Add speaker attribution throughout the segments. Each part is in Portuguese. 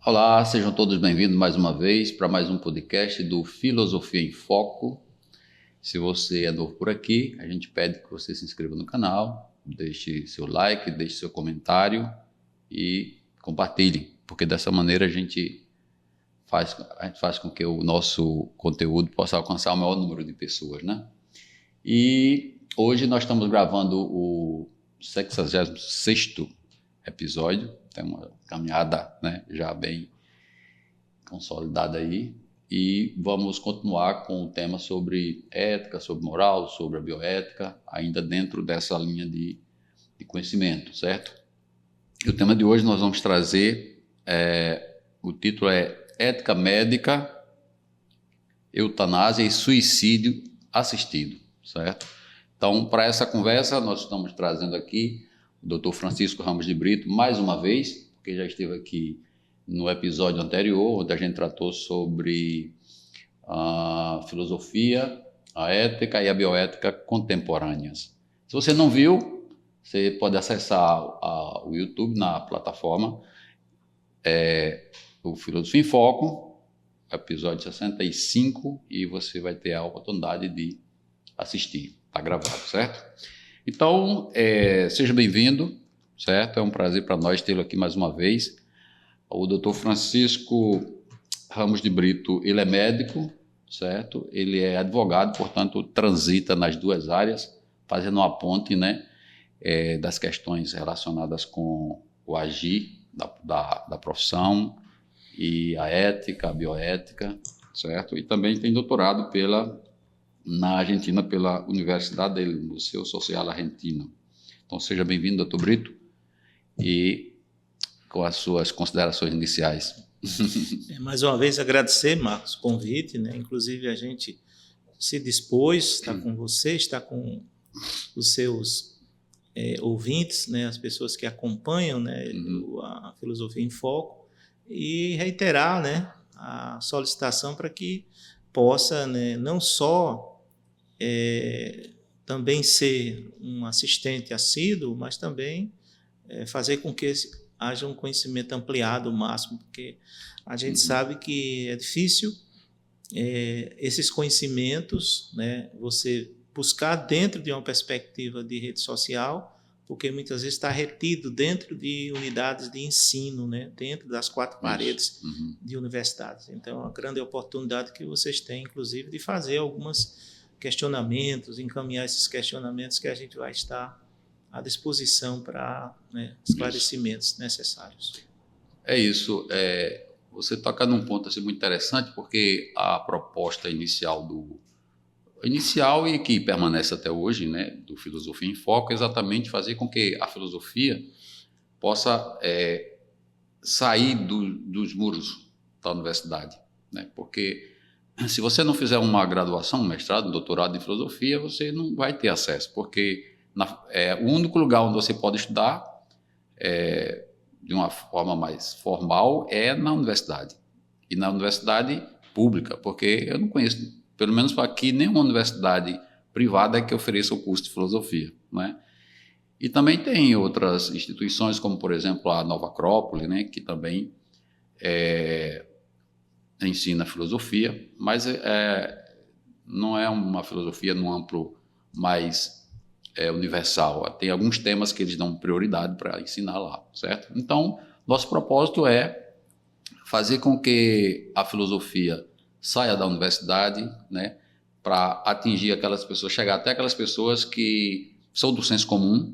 Speaker 1: Olá, sejam todos bem-vindos mais uma vez para mais um podcast do Filosofia em Foco. Se você é novo por aqui, a gente pede que você se inscreva no canal, deixe seu like, deixe seu comentário e compartilhe, porque dessa maneira a gente faz com que o nosso conteúdo possa alcançar o maior número de pessoas, né? E hoje nós estamos gravando o 66º episódio, tem uma caminhada, né, já bem consolidada aí, e vamos continuar com o tema sobre ética, sobre moral, sobre a bioética, ainda dentro dessa linha de conhecimento, certo? E o tema de hoje nós vamos trazer, o título é Ética Médica, Eutanásia e Suicídio Assistido, certo? Então, para essa conversa, nós estamos trazendo aqui o Dr. Francisco Ramos de Brito, mais uma vez, porque já esteve aqui no episódio anterior, onde a gente tratou sobre a filosofia, a ética e a bioética contemporâneas. Se você não viu, você pode acessar o YouTube na plataforma o Filosofia em Foco, episódio 65, e você vai ter a oportunidade de assistir. Está gravado, certo? Então, seja bem-vindo, certo? É um prazer para nós tê-lo aqui mais uma vez. O Dr. Francisco Ramos de Brito, ele é médico, certo? Ele é advogado, portanto, transita nas duas áreas, fazendo uma ponte, né, das questões relacionadas com o agir da profissão e a ética, a bioética, certo? E também tem doutorado na Argentina pela Universidade del Museu Social Argentino. Então, seja bem-vindo, Dr. Brito, e com as suas considerações iniciais.
Speaker 2: Mais uma vez, agradecer, Marcos, o convite, né? Inclusive, a gente se dispôs, está com você, está com os seus ouvintes, né? As pessoas que acompanham, né? A Filosofia em Foco, e reiterar, né, a solicitação para que possa, né, não só também ser um assistente assíduo, mas também fazer com que haja um conhecimento ampliado o máximo, porque a gente sabe que é difícil esses conhecimentos, né, você buscar dentro de uma perspectiva de rede social, porque muitas vezes está retido dentro de unidades de ensino, né, dentro das quatro paredes de universidades. Então, é uma grande oportunidade que vocês têm, inclusive, de fazer alguns questionamentos, encaminhar esses questionamentos que a gente vai estar à disposição para, né, esclarecimentos necessários.
Speaker 1: É isso. Você toca num ponto assim, muito interessante, porque a proposta inicial e que permanece até hoje, né, do Filosofia em Foco, é exatamente fazer com que a filosofia possa sair dos muros da universidade, né? Porque se você não fizer uma graduação, um mestrado, um doutorado em filosofia, você não vai ter acesso, porque o único lugar onde você pode estudar de uma forma mais formal é na universidade, e na universidade pública, porque eu não conheço, pelo menos aqui, nenhuma universidade privada que ofereça o curso de filosofia, né? E também tem outras instituições, como, por exemplo, a Nova Acrópole, né, que também ensina filosofia, mas não é uma filosofia no amplo mais universal. Tem alguns temas que eles dão prioridade para ensinar lá, certo? Então, nosso propósito é fazer com que a filosofia saia da universidade, né, para atingir aquelas pessoas, chegar até aquelas pessoas que são do senso comum,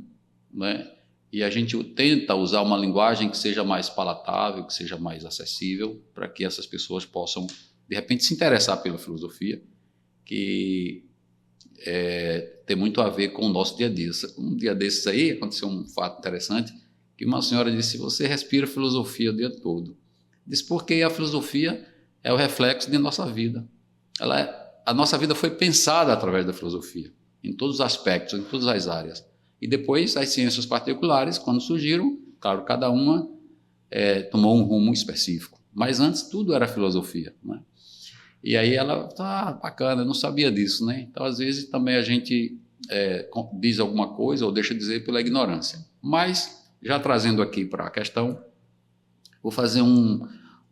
Speaker 1: né, e a gente tenta usar uma linguagem que seja mais palatável, que seja mais acessível, para que essas pessoas possam, de repente, se interessar pela filosofia, que tem muito a ver com o nosso dia a dia. Um dia desses aí, aconteceu um fato interessante, que uma senhora disse: você respira filosofia o dia todo. Disse: porque a filosofia é o reflexo de nossa vida. A nossa vida foi pensada através da filosofia, em todos os aspectos, em todas as áreas. E depois, as ciências particulares, quando surgiram, claro, cada uma tomou um rumo específico. Mas antes, tudo era filosofia, né? E aí ela, bacana, eu não sabia disso, né? Então, às vezes, também a gente diz alguma coisa ou deixa de dizer pela ignorância. Mas, já trazendo aqui para a questão, vou fazer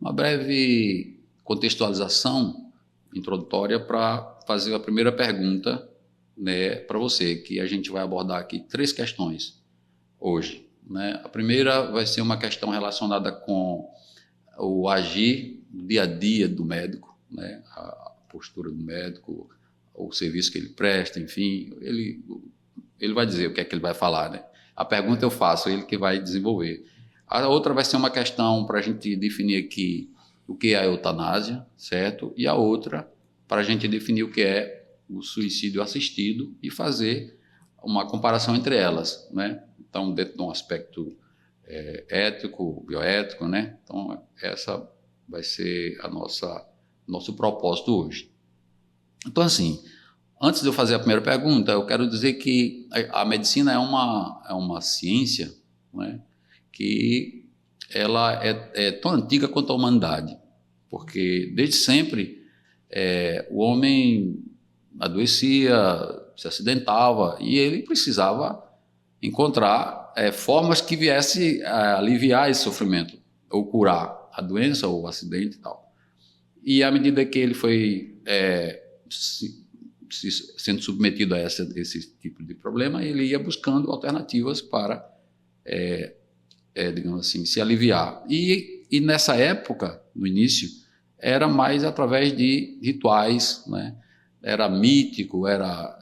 Speaker 1: uma breve contextualização introdutória para fazer a primeira pergunta, né, para você, que a gente vai abordar aqui 3 questões hoje, né? A primeira vai ser uma questão relacionada com o agir do dia a dia do médico, né? A postura do médico, o serviço que ele presta, enfim, ele vai dizer o que é que ele vai falar, né? A pergunta eu faço, ele que vai desenvolver. A outra vai ser uma questão para a gente definir aqui o que é a eutanásia, certo? E a outra para a gente definir o que é o suicídio assistido e fazer uma comparação entre elas, né? Então, dentro de um aspecto ético, bioético, né? Então, essa vai ser nosso propósito hoje. Então, assim, antes de eu fazer a primeira pergunta, eu quero dizer que a medicina é uma ciência, né, que ela é tão antiga quanto a humanidade, porque desde sempre o homem adoecia, se acidentava e ele precisava encontrar formas que viessem a aliviar esse sofrimento, ou curar a doença ou o acidente e tal. E à medida que ele foi sendo submetido a esse tipo de problema, ele ia buscando alternativas para, digamos assim, se aliviar. E nessa época, no início, era mais através de rituais, né? Era mítico, era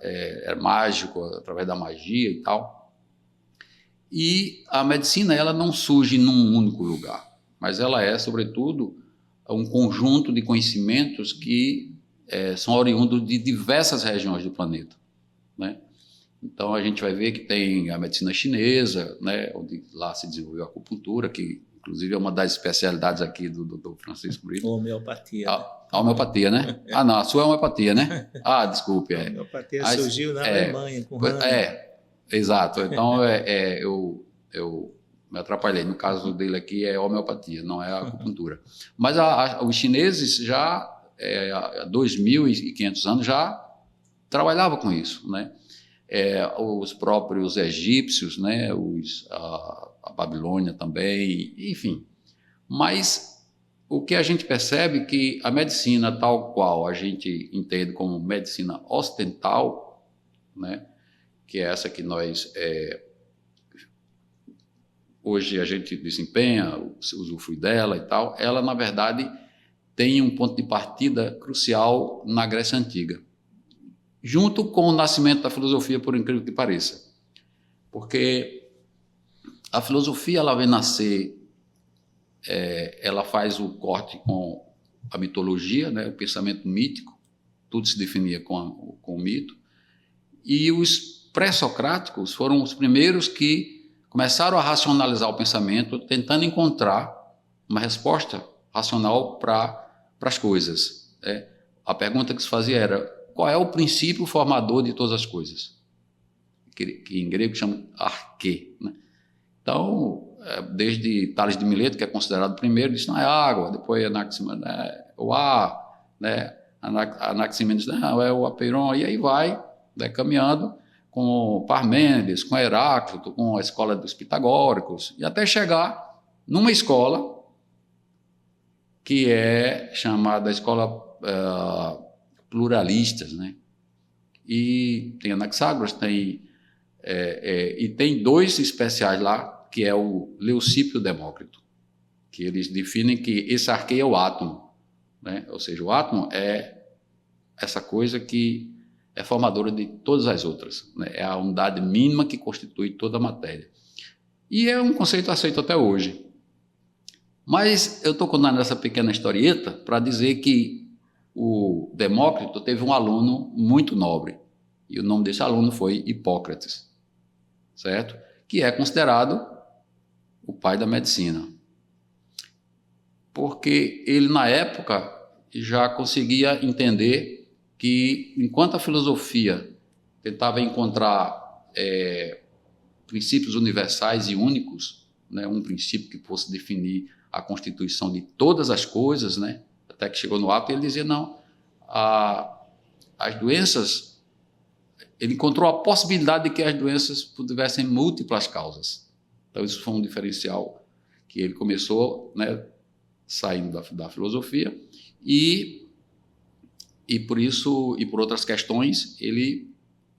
Speaker 1: mágico, através da magia e tal. E a medicina, ela não surge num único lugar, mas ela é, sobretudo, um conjunto de conhecimentos que são oriundos de diversas regiões do planeta, né? Então, a gente vai ver que tem a medicina chinesa, né, onde lá se desenvolveu a acupuntura, que inclusive é uma das especialidades aqui do Dr. Francisco Brito.
Speaker 2: Homeopatia.
Speaker 1: A homeopatia, né? Ah, não, a sua é homeopatia, né? Ah, desculpe.
Speaker 2: A homeopatia surgiu na Alemanha, com Hahnemann.
Speaker 1: Exato. Então, eu me atrapalhei. No caso dele aqui é homeopatia, não é a acupuntura. Mas os chineses já, há 2.500 anos, já trabalhavam com isso, né? Os próprios egípcios, né? A Babilônia também, enfim. Mas o que a gente percebe é que a medicina tal qual a gente entende como medicina ocidental, né? Que é essa que nós hoje a gente desempenha, usufrui dela e tal, ela, na verdade, tem um ponto de partida crucial na Grécia Antiga, junto com o nascimento da filosofia, por incrível que pareça. Porque a filosofia, ela vem nascer, ela faz o corte com a mitologia, né, o pensamento mítico, tudo se definia com o mito, e os pré-socráticos foram os primeiros que começaram a racionalizar o pensamento, tentando encontrar uma resposta racional para as coisas. A pergunta que se fazia era: qual é o princípio formador de todas as coisas? Que em grego chama arquê, né? Então, desde Tales de Mileto, que é considerado o primeiro, disse: não, é água. Depois Anaximenes, o ar, né? Anaximenes, não, é o apeiron. E aí vai, né, caminhando com Parmênides, com Heráclito, com a escola dos pitagóricos, e até chegar numa escola que é chamada escola pluralistas, né? E tem Anaxágoras, e tem 2 especiais lá, que é o Leucípio e o Demócrito, que eles definem que esse arquê é o átomo, né? Ou seja, o átomo é essa coisa que é formadora de todas as outras, né? É a unidade mínima que constitui toda a matéria. E é um conceito aceito até hoje. Mas eu estou contando essa pequena historieta para dizer que o Demócrito teve um aluno muito nobre, e o nome desse aluno foi Hipócrates, certo? Que é considerado o pai da medicina. Porque ele, na época, já conseguia entender que, enquanto a filosofia tentava encontrar princípios universais e únicos, né, um princípio que fosse definir a constituição de todas as coisas, né, até que chegou no ápice, ele dizia: não, as doenças, ele encontrou a possibilidade de que as doenças tivessem múltiplas causas. Então, isso foi um diferencial que ele começou, né, saindo da filosofia, e por isso, e por outras questões, ele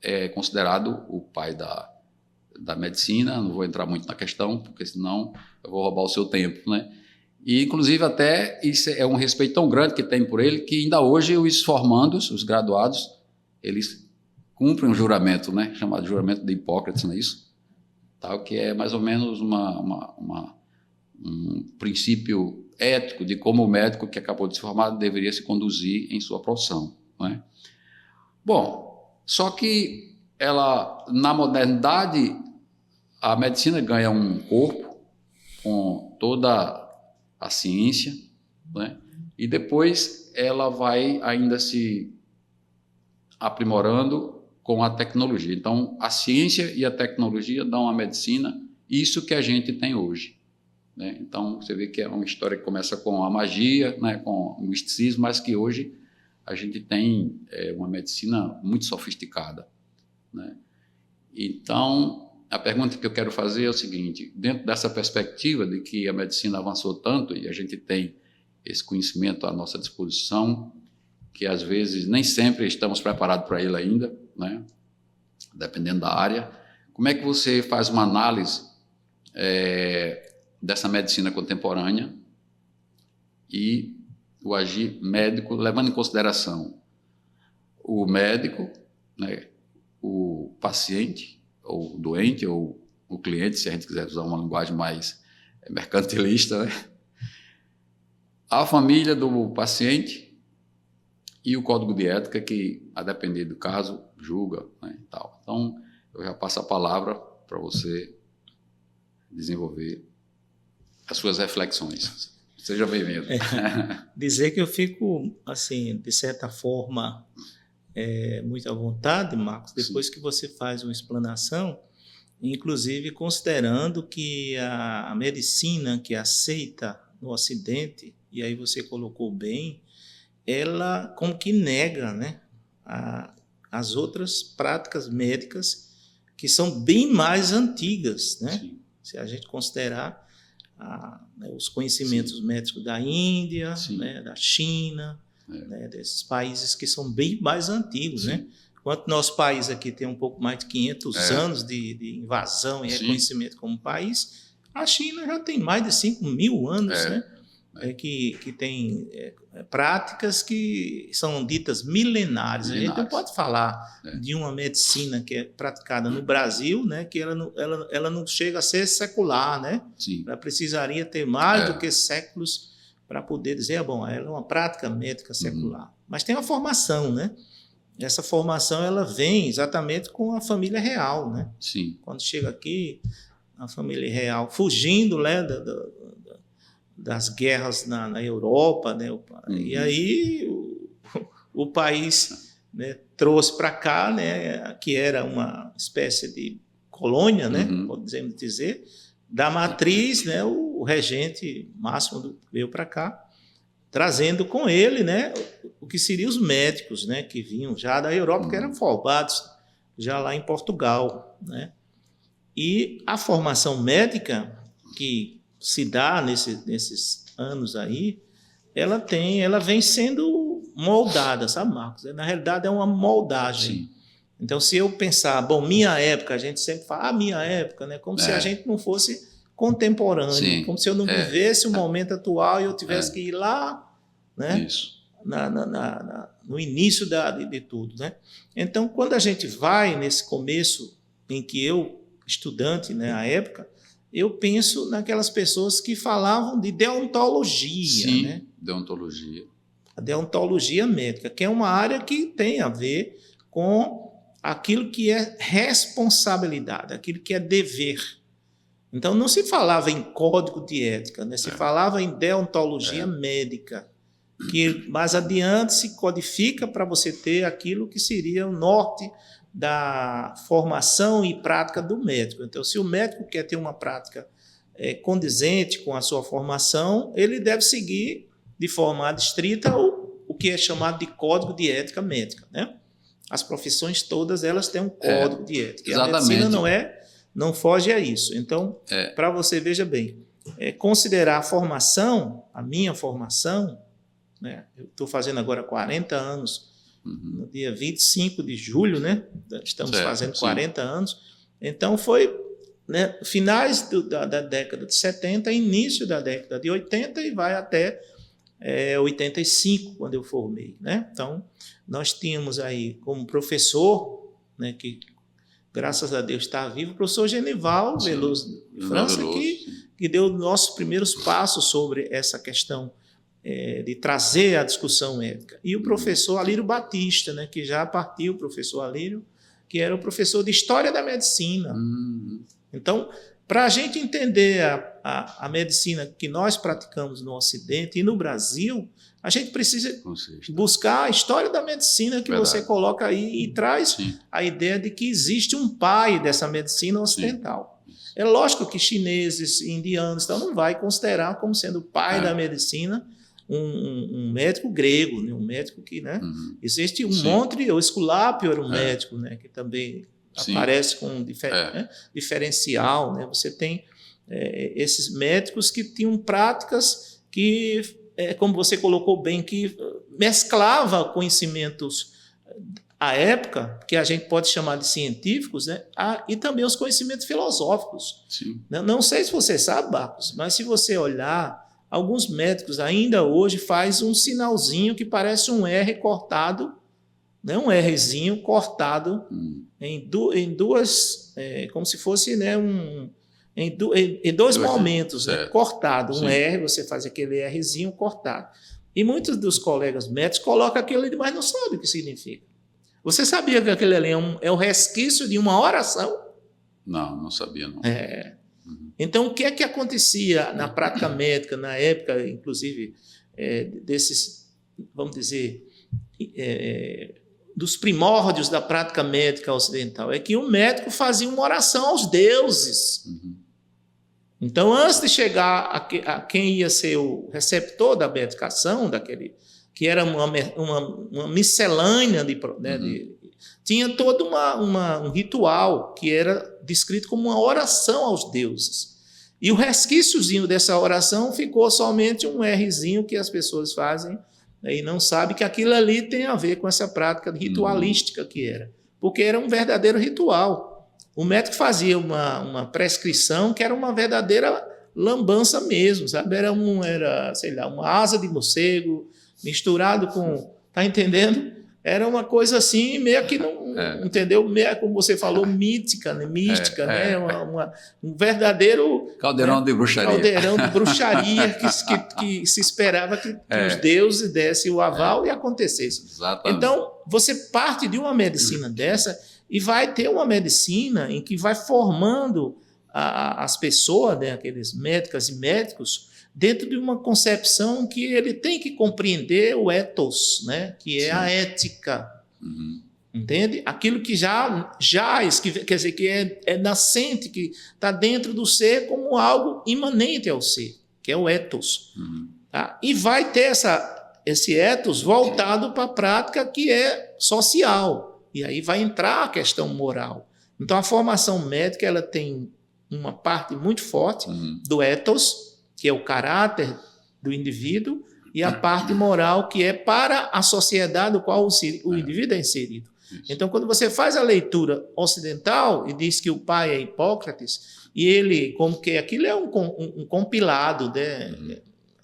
Speaker 1: é considerado o pai da medicina. Não vou entrar muito na questão, porque senão eu vou roubar o seu tempo, né? E, inclusive, até isso é um respeito tão grande que tem por ele, que ainda hoje os formandos, os graduados, eles cumprem um juramento, né? Chamado juramento de Hipócrates, não é isso? Tal, que é mais ou menos um princípio ético de como o médico que acabou de se formar deveria se conduzir em sua profissão, não é? Bom, só que na modernidade, a medicina ganha um corpo com toda a ciência, né? E depois ela vai ainda se aprimorando com a tecnologia. Então, a ciência e a tecnologia dão à medicina isso que a gente tem hoje, né? Então, você vê que é uma história que começa com a magia, né, com o misticismo, mas que hoje a gente tem uma medicina muito sofisticada, né? Então, a pergunta que eu quero fazer é o seguinte: dentro dessa perspectiva de que a medicina avançou tanto e a gente tem esse conhecimento à nossa disposição, que às vezes nem sempre estamos preparados para ele ainda, né? Dependendo da área, como é que você faz uma análise dessa medicina contemporânea e o agir médico, levando em consideração o médico, né, o paciente, ou o doente, ou o cliente, se a gente quiser usar uma linguagem mais mercantilista, né? A família do paciente e o código de ética que, a depender do caso, julga, né, e tal. Então, eu já passo a palavra para você desenvolver as suas reflexões. Seja bem-vindo.
Speaker 2: Dizer que eu fico, assim, de certa forma, muito à vontade, Marcos, depois que você faz uma explanação, inclusive considerando que a medicina que aceita no Ocidente, e aí você colocou bem, ela como que nega, né, as outras práticas médicas que são bem mais antigas, né? Sim. Se a gente considerar os conhecimentos Sim. médicos da Índia, né, da China, né, desses países que são bem mais antigos, né? Enquanto nosso país aqui tem um pouco mais de 500 anos de invasão e reconhecimento como país, a China já tem mais de 5.000 anos, né? Que tem práticas que são ditas milenares. A gente não pode falar de uma medicina que é praticada no Brasil, né, que ela não chega a ser secular, né? Sim. Ela precisaria ter mais do que séculos para poder dizer, bom, ela é uma prática médica secular. Mas tem uma formação, né? Essa formação ela vem exatamente com a família real, né? Sim. Quando chega aqui, a família real fugindo, né, das guerras na Europa, né? E aí o país, né, trouxe para cá, né, que era uma espécie de colônia, né, podemos dizer, da matriz, né, o regente Máximo veio para cá, trazendo com ele, né, o que seriam os médicos, né, que vinham já da Europa, que eram formados já lá em Portugal, né? E a formação médica que se dá nesses anos aí, ela vem sendo moldada, sabe, Marcos? Na realidade é uma moldagem. Sim. Então, se eu pensar, bom, minha época, a gente sempre fala, minha época, né? Como se a gente não fosse contemporâneo, Sim. como se eu não vivesse o momento atual e eu tivesse que ir lá, né? Isso. No início de tudo, né? Então, quando a gente vai nesse começo em que eu, estudante, né, à época, eu penso naquelas pessoas que falavam de deontologia. Sim, né?
Speaker 1: Deontologia.
Speaker 2: A deontologia médica, que é uma área que tem a ver com aquilo que é responsabilidade, aquilo que é dever. Então, não se falava em código de ética, né? Se falava em deontologia médica, que mais adiante se codifica para você ter aquilo que seria o norte da formação e prática do médico. Então, se o médico quer ter uma prática condizente com a sua formação, ele deve seguir de forma adstrita o que é chamado de código de ética médica, né? As profissões todas elas têm um código de ética. Exatamente. E a medicina não foge a isso. Então, para você, veja bem, considerar a formação, a minha formação, né? Eu estou fazendo agora 40 anos, no dia 25 de julho, né? Estamos fazendo 40 anos. Então, foi, né, finais da década de 70, início da década de 80 e vai até 85, quando eu formei, né? Então, nós tínhamos aí como professor, né, que graças a Deus está vivo, o professor Genival Veloso de França, que deu nossos primeiros passos sobre essa questão de trazer a discussão ética. E o professor Alírio Batista, né, que já partiu, o professor Alírio, que era o professor de História da Medicina. Então, para a gente entender a medicina que nós praticamos no Ocidente e no Brasil, a gente precisa buscar a história da medicina que você coloca aí e traz a ideia de que existe um pai dessa medicina ocidental. É lógico que chineses, indianos, então não vai considerar como sendo o pai da medicina um médico grego, né? Um médico que, né? Existe um monte, o Esculápio era um médico, né? Que também aparece com um diferencial, né? Você tem esses médicos que tinham práticas que, como você colocou bem, que mesclava conhecimentos à época, que a gente pode chamar de científicos, né? E também os conhecimentos filosóficos. Não sei se você sabe, Marcos, mas se você olhar, alguns médicos ainda hoje fazem um sinalzinho que parece um R cortado, né? Um Rzinho cortado em duas, como se fosse, né, em dois momentos, né? Cortado. Um R, você faz aquele Rzinho cortado. E muitos dos colegas médicos colocam aquilo ali, mas não sabem o que significa. Você sabia que aquele ali é o resquício de uma oração?
Speaker 1: Não sabia, não.
Speaker 2: Então, o que é que acontecia na prática médica, na época, inclusive, desses, vamos dizer, dos primórdios da prática médica ocidental? É que o médico fazia uma oração aos deuses. Então, antes de chegar a quem ia ser o receptor da medicação, que era uma miscelânea tinha todo um ritual que era descrito como uma oração aos deuses. E o resquíciozinho dessa oração ficou somente um Rzinho que as pessoas fazem, né, e não sabem que aquilo ali tem a ver com essa prática ritualística que era. Porque era um verdadeiro ritual. O médico fazia uma prescrição que era uma verdadeira lambança mesmo, sabe? Era, sei lá, uma asa de morcego misturado com... Tá entendendo? Era uma coisa assim, meio que não... Entendeu? Meio, como você falou, mítica, né? Mística, né? Um verdadeiro...
Speaker 1: Caldeirão, né, de bruxaria.
Speaker 2: Caldeirão de bruxaria que se esperava que os deuses dessem o aval e acontecesse.
Speaker 1: Exatamente.
Speaker 2: Então, você parte de uma medicina dessa e vai ter uma medicina em que vai formando as pessoas, né, aqueles médicas e médicos, dentro de uma concepção que ele tem que compreender o ethos, né, que é a ética. Entende? Aquilo que jaz, quer dizer, que é nascente, que está dentro do ser como algo imanente ao ser, que é o ethos. Tá? E vai ter esse ethos voltado para a prática que é social. E aí vai entrar a questão moral. Então, a formação médica ela tem uma parte muito forte do ethos, que é o caráter do indivíduo, e a parte moral, que é para a sociedade no qual o indivíduo é inserido. Então, quando você faz a leitura ocidental e diz que o pai é Hipócrates, e ele, como que aquilo é um compilado, né?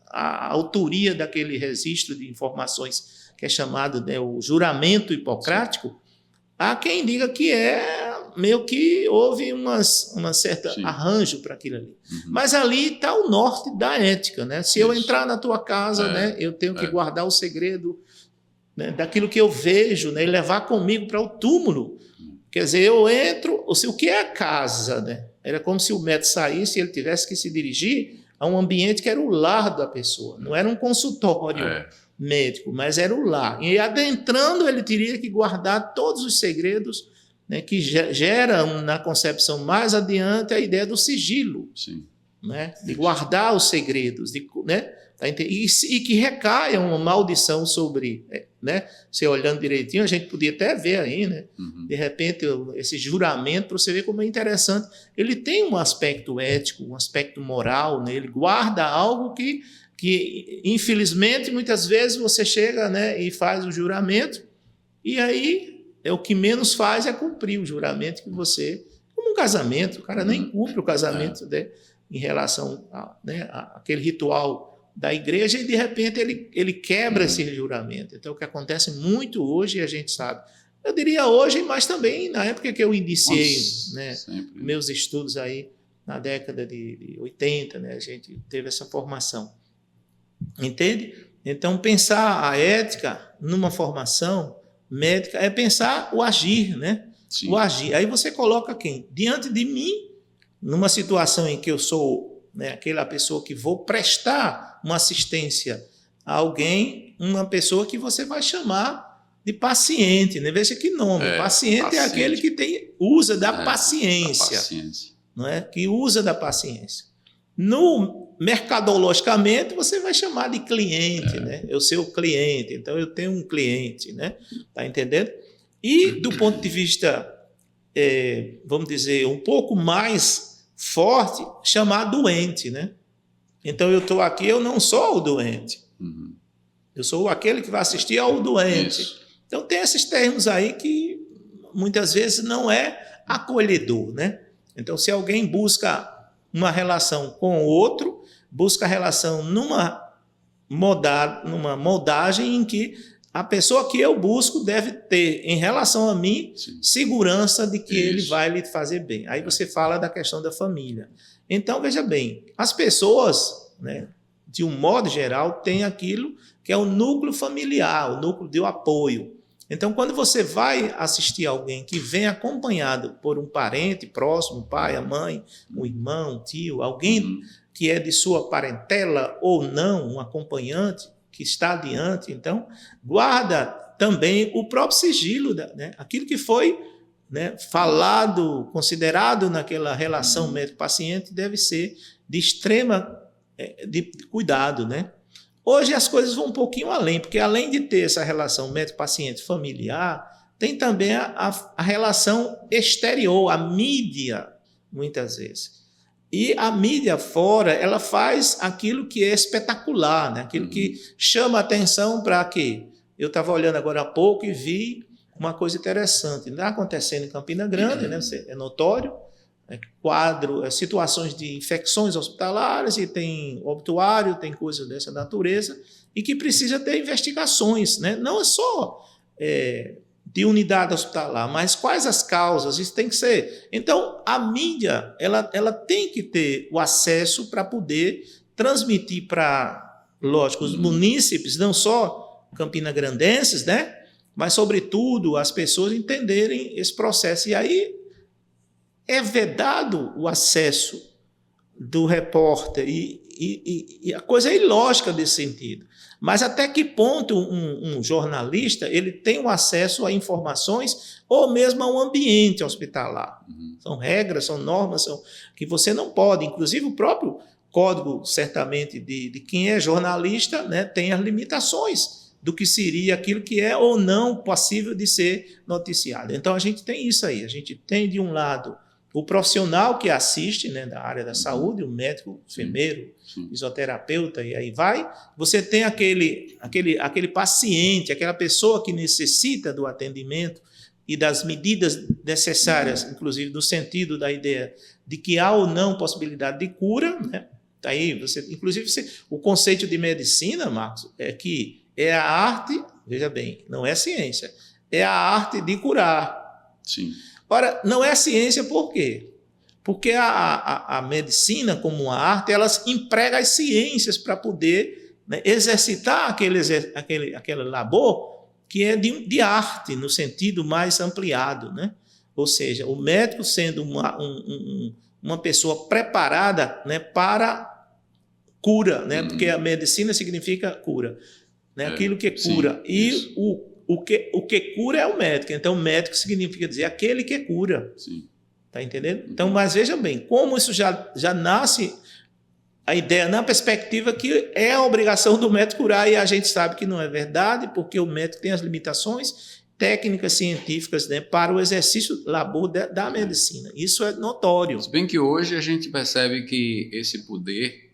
Speaker 2: A autoria daquele registro de informações que é chamado, né, o juramento hipocrático, há quem diga que meio que houve uma certa arranjo para aquilo ali. Mas ali está o norte da ética, né? Se eu entrar na tua casa, né, eu tenho que guardar o segredo, né, daquilo que eu vejo, né, e levar comigo para o túmulo. Quer dizer, eu entro... O que é a casa? Né? Era como se o médico saísse e ele tivesse que se dirigir a um ambiente que era o lar da pessoa. Não era um consultório médico, mas era o lar. E adentrando, ele teria que guardar todos os segredos, né, que gera na concepção mais adiante a ideia do sigilo, né, de guardar os segredos, né, E que recaia uma maldição sobre, né? Você olhando direitinho, a gente podia até ver aí, né? De repente, esse juramento, para você ver como é interessante, ele tem um aspecto ético, um aspecto moral, né? Ele guarda algo que infelizmente, muitas vezes você chega, né, e faz o juramento, e aí o que menos faz é cumprir o juramento que você... Como um casamento, o cara nem cumpre o casamento, né, em relação àquele ritual da igreja, e de repente ele quebra esse juramento. Então, o que acontece muito hoje, a gente sabe, eu diria hoje, mas também na época que eu iniciei, né, meus estudos aí, na década de 80, né, a gente teve essa formação. Entende? Então, pensar a ética numa formação médica é pensar o agir, né? Sim. O agir. Aí você coloca quem? Diante de mim, numa situação em que eu sou, né, aquela pessoa que vou prestar uma assistência a alguém, uma pessoa que você vai chamar de paciente, né? Veja que nome. Paciente é aquele que usa da paciência. Não é? Que usa da paciência. Mercadologicamente, você vai chamar de cliente, né? Eu sou o cliente, então eu tenho um cliente, né? Tá entendendo? E do ponto de vista, vamos dizer, um pouco mais forte, chamar doente, né? Então eu estou aqui, eu não sou o doente. Eu sou aquele que vai assistir ao doente. Isso. Então tem esses termos aí que muitas vezes não é acolhedor, né? Então se alguém busca uma relação com o outro, busca relação numa moldagem em que a pessoa que eu busco deve ter, em relação a mim, sim, segurança de que ele vai lhe fazer bem. Aí você fala da questão da família. Então, veja bem, as pessoas, né, de um modo geral, têm aquilo que é o núcleo familiar, o núcleo de apoio. Então, quando você vai assistir alguém que vem acompanhado por um parente próximo, o pai, a mãe, o irmão, o tio, alguém que é de sua parentela ou não, um acompanhante que está adiante, então, guarda também o próprio sigilo, né? Aquilo que foi, né, falado, considerado naquela relação médico-paciente deve ser de extrema de cuidado, né? Hoje as coisas vão um pouquinho além, porque além de ter essa relação médico-paciente familiar, tem também a relação exterior, a mídia, muitas vezes. E a mídia fora, ela faz aquilo que é espetacular, né? Aquilo que chama atenção para quê? Eu estava olhando agora há pouco e vi uma coisa interessante. Está acontecendo em Campina Grande, né? É notório, situações de infecções hospitalares, e tem obituário, tem coisas dessa natureza, e que precisa ter investigações, né? Não é só de unidade hospitalar, mas quais as causas, isso tem que ser. Então, a mídia, ela tem que ter o acesso para poder transmitir para, lógico, os munícipes, não só campinagrandenses, né? Mas, sobretudo, as pessoas entenderem esse processo. E aí é vedado o acesso do repórter, e a coisa é ilógica desse sentido. Mas até que ponto um jornalista ele tem um acesso a informações ou mesmo a um ambiente hospitalar? São regras, são normas que você não pode. Inclusive, o próprio código, certamente, de quem é jornalista, né, tem as limitações do que seria aquilo que é ou não possível de ser noticiado. Então, a gente tem isso aí. A gente tem, de um lado, o profissional que assiste, né, da área da saúde, o médico, o enfermeiro, fisioterapeuta, e aí vai. Você tem aquele paciente, aquela pessoa que necessita do atendimento e das medidas necessárias, inclusive no sentido da ideia de que há ou não possibilidade de cura, né? Aí o conceito de medicina, Marcos, é que é a arte, veja bem, não é ciência, é a arte de curar.
Speaker 1: Sim.
Speaker 2: Ora, não é ciência por quê? Porque a medicina, como uma arte, elas empregam as ciências para poder, né, exercitar aquele labor que é de arte, no sentido mais ampliado, né? Ou seja, o médico sendo uma pessoa preparada, né, para cura, né? Porque a medicina significa cura, né? Aquilo que cura. Sim, e o que cura é o médico. Então, médico significa dizer aquele que cura. Sim. Está entendendo? Então, mas veja bem, como isso já nasce a ideia na perspectiva que é a obrigação do médico curar, e a gente sabe que não é verdade, porque o médico tem as limitações técnicas, científicas, né, para o exercício labor da medicina. Isso é notório.
Speaker 1: Se bem que hoje a gente percebe que esse poder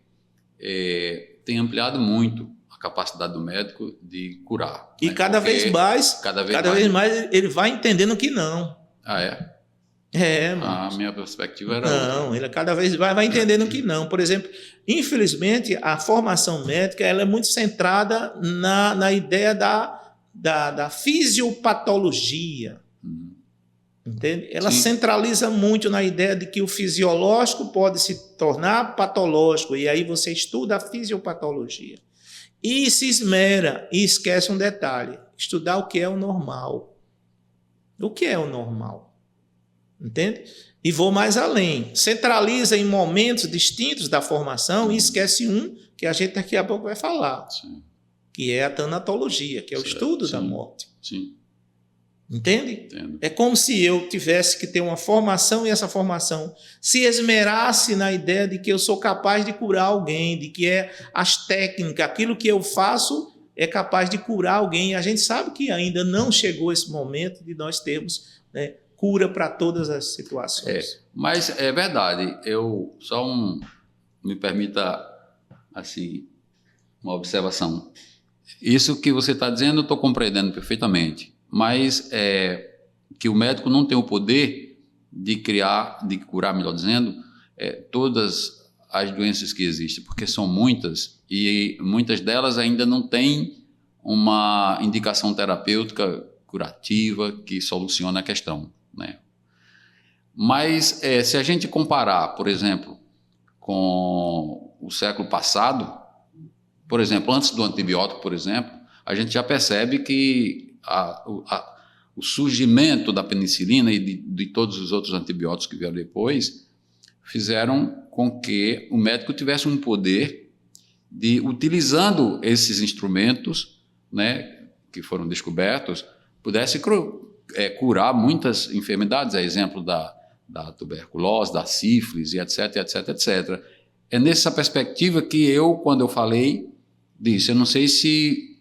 Speaker 1: tem ampliado muito a capacidade do médico de curar.
Speaker 2: E
Speaker 1: né?
Speaker 2: cada vez mais ele vai entendendo que não.
Speaker 1: Ah, é?
Speaker 2: A
Speaker 1: minha perspectiva era
Speaker 2: não,
Speaker 1: outra.
Speaker 2: ele cada vez vai entendendo que não. Por exemplo, infelizmente, a formação médica ela é muito centrada na ideia da fisiopatologia. Entende? Ela centraliza muito na ideia de que o fisiológico pode se tornar patológico, e aí você estuda a fisiopatologia. E se esmera e esquece um detalhe: estudar o que é o normal. O que é o normal? Entende? E vou mais além. Centraliza em momentos distintos da formação e esquece um que a gente daqui a pouco vai falar, que é a tanatologia, que é o estudo da morte.
Speaker 1: Sim.
Speaker 2: Entende?
Speaker 1: Entendo.
Speaker 2: É como se eu tivesse que ter uma formação e essa formação se esmerasse na ideia de que eu sou capaz de curar alguém, de que as técnicas, aquilo que eu faço é capaz de curar alguém. E a gente sabe que ainda não chegou esse momento de nós termos, né, cura para todas as situações.
Speaker 1: Mas é verdade. Me permita assim uma observação. Isso que você está dizendo, eu estou compreendendo perfeitamente. Mas que o médico não tem o poder de curar, melhor dizendo, todas as doenças que existem, porque são muitas e muitas delas ainda não têm uma indicação terapêutica curativa que solucione a questão, né? Mas se a gente comparar, por exemplo, com o século passado, por exemplo, antes do antibiótico, por exemplo, a gente já percebe que o surgimento da penicilina e de todos os outros antibióticos que vieram depois fizeram com que o médico tivesse um poder de, utilizando esses instrumentos, né, que foram descobertos, pudesse curar muitas enfermidades, a exemplo da tuberculose, da sífilis, e etc, etc, etc. É nessa perspectiva que quando eu falei disso, eu não sei se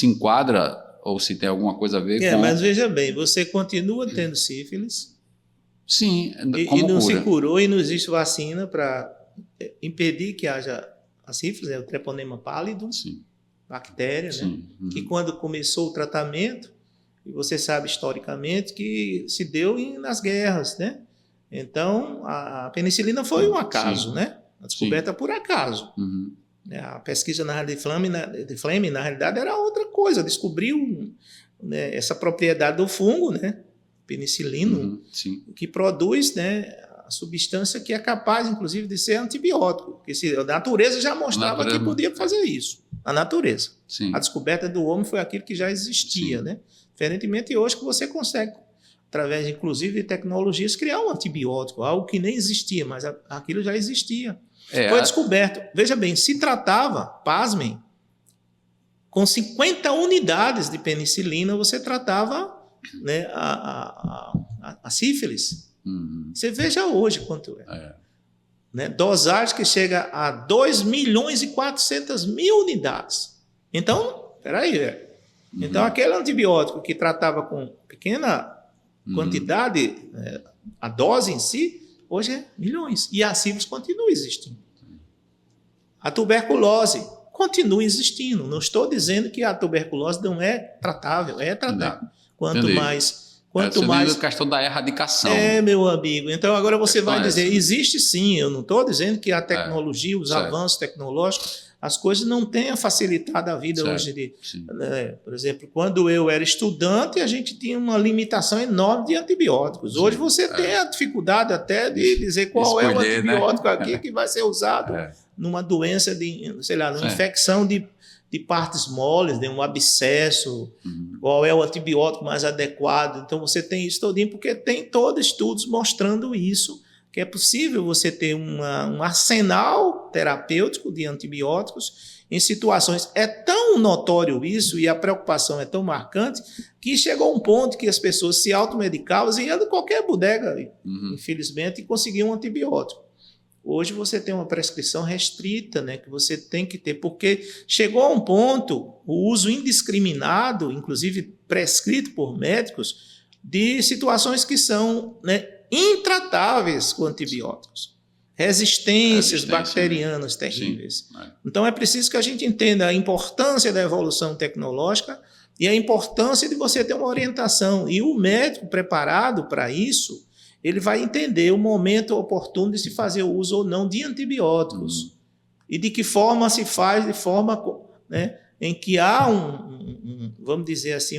Speaker 1: enquadra ou se tem alguma coisa a ver com...
Speaker 2: Mas veja bem, você continua tendo sífilis.
Speaker 1: Sim,
Speaker 2: como não cura. Se curou e não existe vacina para impedir que haja a sífilis, o treponema pálido, bactéria, né? Que quando começou o tratamento, e você sabe historicamente que se deu nas guerras, né? Então, a penicilina foi um acaso, né? A descoberta por acaso. A pesquisa de Fleming, na realidade, era outra coisa. Descobriu, né, essa propriedade do fungo, né, penicilino, que produz, né, a substância que é capaz, inclusive, de ser antibiótico. Porque a natureza já mostrava que podia fazer isso. A natureza. A descoberta do homem foi aquilo que já existia, né? Diferentemente hoje que você consegue, através, inclusive, de tecnologias, criar um antibiótico, algo que nem existia, mas aquilo já existia. Foi descoberto. Veja bem, se tratava, pasmem, com 50 unidades de penicilina, você tratava, né, a sífilis. Você veja hoje quanto é. Né? Dosagem que chega a 2.400.000 unidades. Então, peraí, velho. Então, aquele antibiótico que tratava com pequena quantidade, a dose em si, hoje é milhões. E a sífilis continua existindo. A tuberculose continua existindo. Não estou dizendo que a tuberculose não é tratável. É tratável. Quanto mais...
Speaker 1: a questão da erradicação.
Speaker 2: Meu amigo. Então, agora você vai dizer, existe sim. Eu não estou dizendo que a tecnologia, os avanços tecnológicos, as coisas não tenham facilitado a vida hoje. Por exemplo, quando eu era estudante, a gente tinha uma limitação enorme de antibióticos. Hoje você tem a dificuldade até de dizer qual é o antibiótico aqui que vai ser usado numa doença numa infecção de partes moles, de um abscesso, qual é o antibiótico mais adequado. Então você tem isso todinho, porque tem todos estudos mostrando isso, que é possível você ter um arsenal terapêutico de antibióticos em situações. É tão notório isso e a preocupação é tão marcante que chegou um ponto que as pessoas se automedicavam e iam em qualquer bodega, infelizmente, e conseguiam um antibiótico. Hoje você tem uma prescrição restrita, né, que você tem que ter, porque chegou a um ponto, o uso indiscriminado, inclusive prescrito por médicos, de situações que são, né, intratáveis com antibióticos. Resistências bacterianas terríveis.
Speaker 1: Sim.
Speaker 2: Então é preciso que a gente entenda a importância da evolução tecnológica e a importância de você ter uma orientação. E o médico preparado para isso, ele vai entender o momento oportuno de se fazer o uso ou não de antibióticos. E de que forma se faz, de forma, né, em que há vamos dizer assim,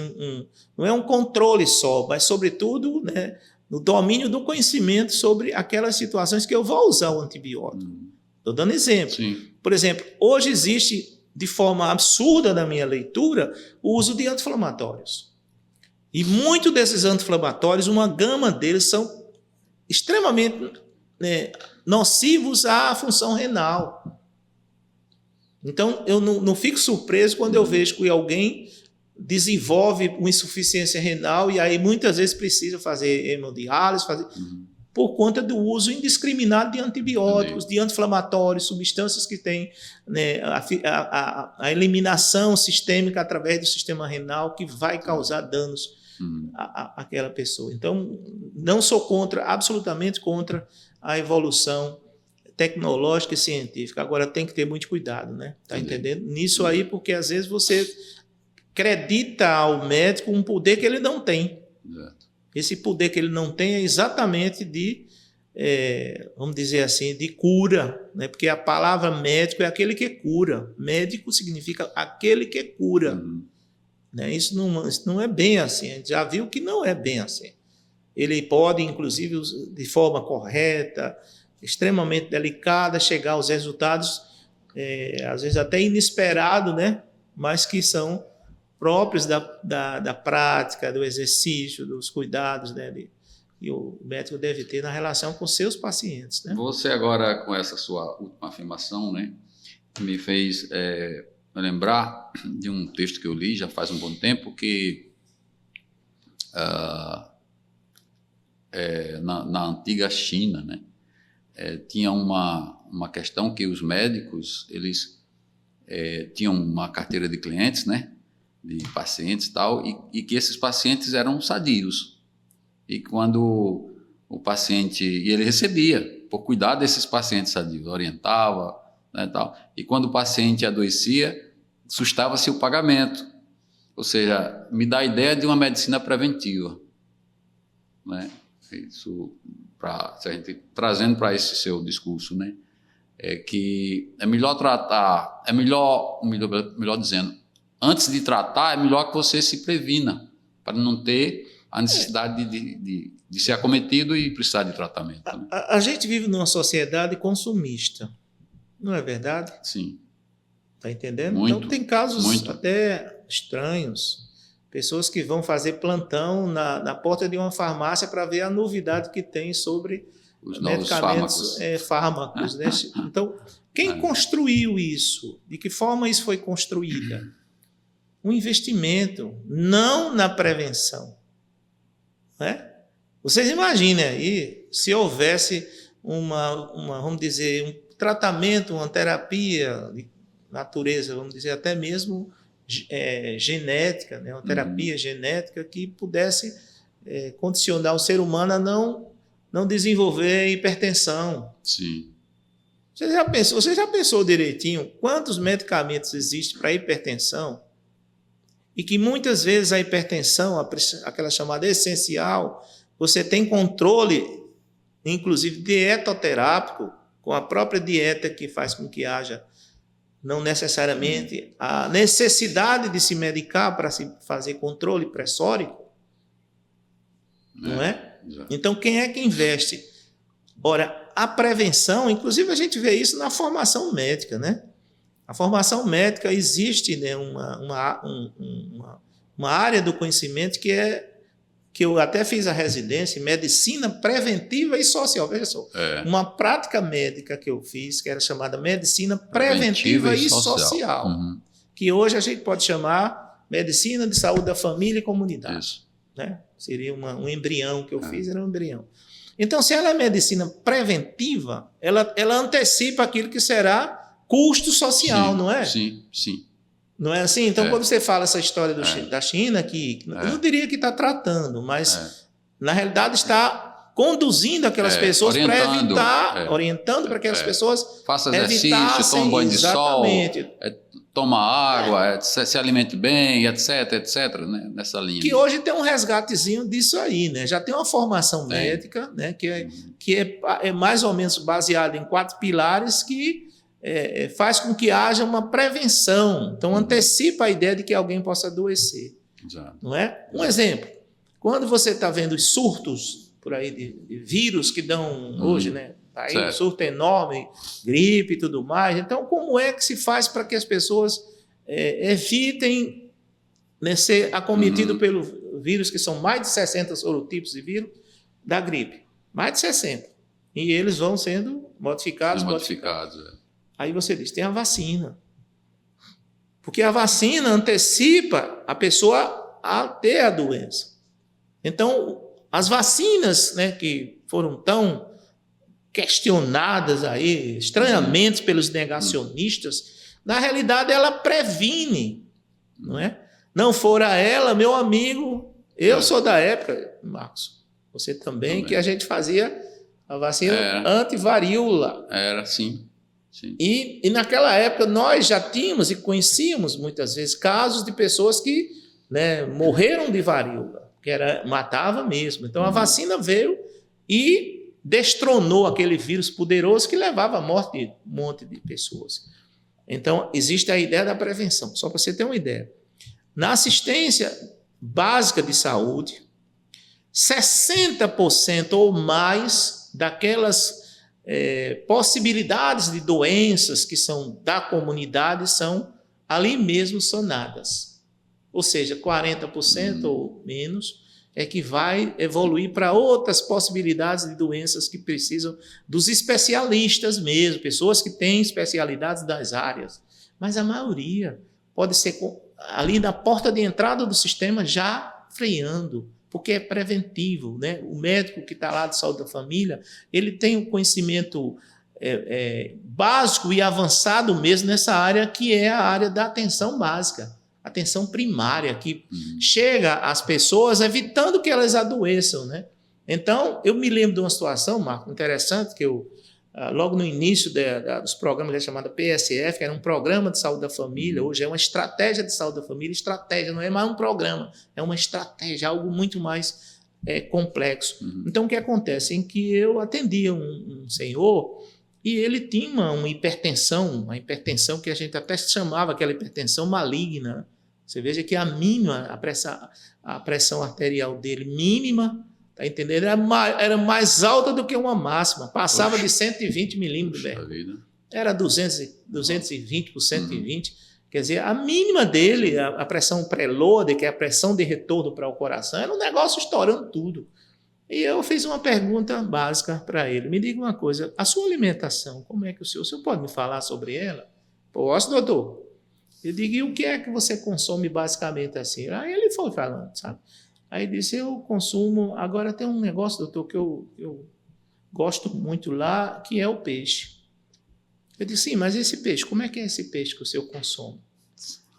Speaker 2: não é um controle só, mas sobretudo, né, no domínio do conhecimento sobre aquelas situações que eu vou usar o antibiótico. Estou dando exemplo.
Speaker 1: Sim.
Speaker 2: Por exemplo, hoje existe, de forma absurda na minha leitura, o uso de anti-inflamatórios. E muitos desses anti-inflamatórios, uma gama deles são extremamente, né, nocivos à função renal. Então, eu não fico surpreso quando eu vejo que alguém desenvolve uma insuficiência renal e aí muitas vezes precisa fazer hemodiálise, por conta do uso indiscriminado de antibióticos, de anti-inflamatórios, substâncias que têm, né, a eliminação sistêmica através do sistema renal que vai causar danos àquela pessoa. Então, não sou absolutamente contra a evolução tecnológica e científica. Agora, tem que ter muito cuidado, né? Tá entendendo? Nisso aí, porque às vezes você acredita ao médico um poder que ele não tem.
Speaker 1: Exato.
Speaker 2: Esse poder que ele não tem é exatamente de, vamos dizer assim, de cura, né? Porque a palavra médico é aquele que cura. Médico significa aquele que cura. Né? Isso não é bem assim. A gente já viu que não é bem assim. Ele pode, inclusive, de forma correta, extremamente delicada, chegar aos resultados, às vezes até inesperados, né? Mas que são próprios da prática, do exercício, dos cuidados, né, que o médico deve ter na relação com seus pacientes. Né?
Speaker 1: Você agora, com essa sua última afirmação, né, me fez lembrar de um texto que eu li já faz um bom tempo, que na antiga China, né, tinha uma questão que os médicos, eles tinham uma carteira de clientes, né, de pacientes e tal, e que esses pacientes eram sadios. E quando o paciente... E ele recebia, por cuidar desses pacientes sadios, orientava, né, tal. E quando o paciente adoecia, sustava-se o pagamento. Ou seja, me dá a ideia de uma medicina preventiva. Né? Isso, se a gente trazendo para esse seu discurso, né? É que é melhor tratar, melhor dizendo, antes de tratar, é melhor que você se previna, para não ter a necessidade de ser acometido e precisar de tratamento. Né?
Speaker 2: A gente vive numa sociedade consumista, não é verdade?
Speaker 1: Sim.
Speaker 2: Está entendendo?
Speaker 1: Muito,
Speaker 2: então tem casos até estranhos, pessoas que vão fazer plantão na porta de uma farmácia para ver a novidade que tem sobre
Speaker 1: os
Speaker 2: medicamentos, fármacos. Né? Então, quem construiu isso? De que forma isso foi construído? Um investimento, não na prevenção. Né? Vocês imaginem aí, se houvesse vamos dizer, um tratamento, uma terapia de natureza, vamos dizer, até mesmo genética, né? Uma terapia genética que pudesse condicionar o ser humano a não desenvolver hipertensão.
Speaker 1: Sim.
Speaker 2: Você já pensou direitinho quantos medicamentos existem para hipertensão? E que muitas vezes a hipertensão, aquela chamada essencial, você tem controle, inclusive dietoterápico, com a própria dieta que faz com que haja, não necessariamente, a necessidade de se medicar para se fazer controle pressórico. Não é? Então, quem é que investe? Ora, a prevenção, inclusive a gente vê isso na formação médica, né? A formação médica existe, né, uma área do conhecimento que eu até fiz a residência em medicina preventiva e social. Veja só, uma prática médica que eu fiz, que era chamada medicina preventiva e social, que hoje a gente pode chamar medicina de saúde da família e comunidade. Isso. Né? Seria um embrião que eu fiz, era um embrião. Então, se ela é medicina preventiva, ela antecipa aquilo que será custo social,
Speaker 1: sim,
Speaker 2: não é?
Speaker 1: Sim, sim.
Speaker 2: Não é assim? Então, quando você fala essa história da China, eu não diria que está tratando, mas na realidade está conduzindo aquelas pessoas para evitar, orientando para que as pessoas
Speaker 1: faça exercício, tome banho de sol, toma água, se alimente bem, etc, né? Nessa linha.
Speaker 2: Que hoje tem um resgatezinho disso aí, né? Já tem uma formação médica, né? Que é mais ou menos baseada em 4 pilares que faz com que haja uma prevenção. Então, antecipa a ideia de que alguém possa adoecer.
Speaker 1: Exato.
Speaker 2: Não é? Um exemplo, quando você está vendo os surtos por aí de vírus que dão hoje, né? Aí um surto enorme, gripe e tudo mais. Então, como é que se faz para que as pessoas evitem, né, ser acometido pelo vírus, que são mais de 60 sorotipos de vírus da gripe? Mais de 60. E eles vão sendo modificados. Aí você diz, tem a vacina. Porque a vacina antecipa a pessoa a ter a doença. Então, as vacinas, né, que foram tão questionadas aí, estranhamente pelos negacionistas, na realidade ela previne, não é? Não fora ela, meu amigo, eu sou da época, Marcos, você também, que a gente fazia a vacina antivaríola.
Speaker 1: Era, sim.
Speaker 2: E naquela época nós já tínhamos e conhecíamos muitas vezes casos de pessoas que, né, morreram de varíola, que matava mesmo. Então a vacina veio e destronou aquele vírus poderoso que levava à morte de um monte de pessoas. Então existe a ideia da prevenção. Só para você ter uma ideia. Na assistência básica de saúde, 60% ou mais daquelas possibilidades de doenças que são da comunidade são ali mesmo sanadas. Ou seja, 40% ou menos é que vai evoluir para outras possibilidades de doenças que precisam dos especialistas mesmo, pessoas que têm especialidades das áreas. Mas a maioria pode ser ali na porta de entrada do sistema já freando, porque é preventivo, né? O médico que está lá de saúde da família, ele tem um conhecimento básico e avançado mesmo nessa área, que é a área da atenção básica, atenção primária, que chega às pessoas evitando que elas adoeçam, né? Então, eu me lembro de uma situação, Marco, interessante, que eu, logo no início dos programas, é chamada PSF, que era um programa de saúde da família, hoje é uma estratégia de saúde da família. Estratégia não é mais um programa, é uma estratégia, algo muito mais complexo. Então, o que acontece? Em que eu atendia um senhor e ele tinha uma hipertensão que a gente até chamava aquela hipertensão maligna. Você veja que a mínima, a pressão arterial dele mínima, tá entendendo? Era mais alta do que uma máxima, passava de 120 milímetros. Era 220 por 120. Quer dizer, a mínima dele, a pressão pré-load, que é a pressão de retorno para o coração, era um negócio estourando tudo. E eu fiz uma pergunta básica para ele. Me diga uma coisa, a sua alimentação, como é que o senhor pode me falar sobre ela? Posso, doutor? Eu digo, e o que é que você consome basicamente assim? Aí ele foi falando, sabe? Aí disse, eu consumo, agora tem um negócio, doutor, que eu gosto muito lá, que é o peixe. Eu disse, sim, mas esse peixe, como é que é esse peixe que o senhor consome?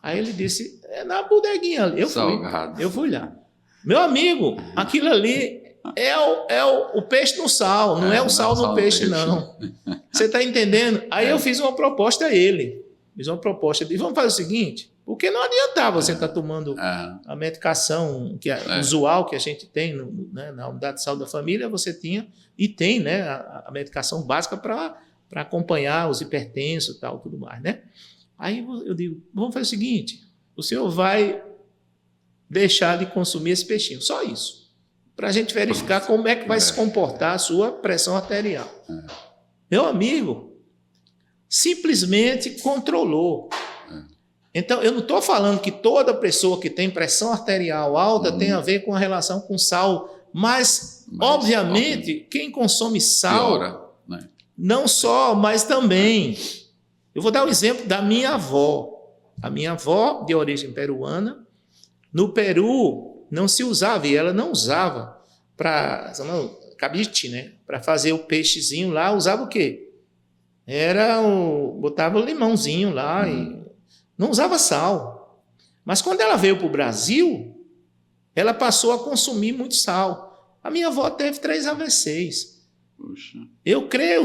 Speaker 2: Aí ele disse, é na bodeguinha ali. Eu fui lá. Meu amigo, aquilo ali é o peixe no sal, não é o sal no peixe, não. Você está entendendo? Aí eu fiz uma proposta a ele. Eu disse, vamos fazer o seguinte, porque não adiantava você estar tomando a medicação que usual que a gente tem na unidade de saúde da família, você tinha e tem, né, a medicação básica para acompanhar os hipertensos e tal, tudo mais, né? Aí eu digo, vamos fazer o seguinte, o senhor vai deixar de consumir esse peixinho, só isso, para a gente verificar como é que vai se comportar a sua pressão arterial. Meu amigo, simplesmente controlou. Então, eu não estou falando que toda pessoa que tem pressão arterial alta tem a ver com a relação com sal, mas obviamente, quem consome sal, piora, né? Não só, mas também. Eu vou dar um exemplo da minha avó. A minha avó, de origem peruana, no Peru não se usava, e ela não usava cabite, né? Para fazer o peixezinho lá, usava o quê? Botava o limãozinho lá e não usava sal. Mas quando ela veio para o Brasil, ela passou a consumir muito sal. A minha avó teve 3 AVCs.
Speaker 1: Puxa.
Speaker 2: Eu creio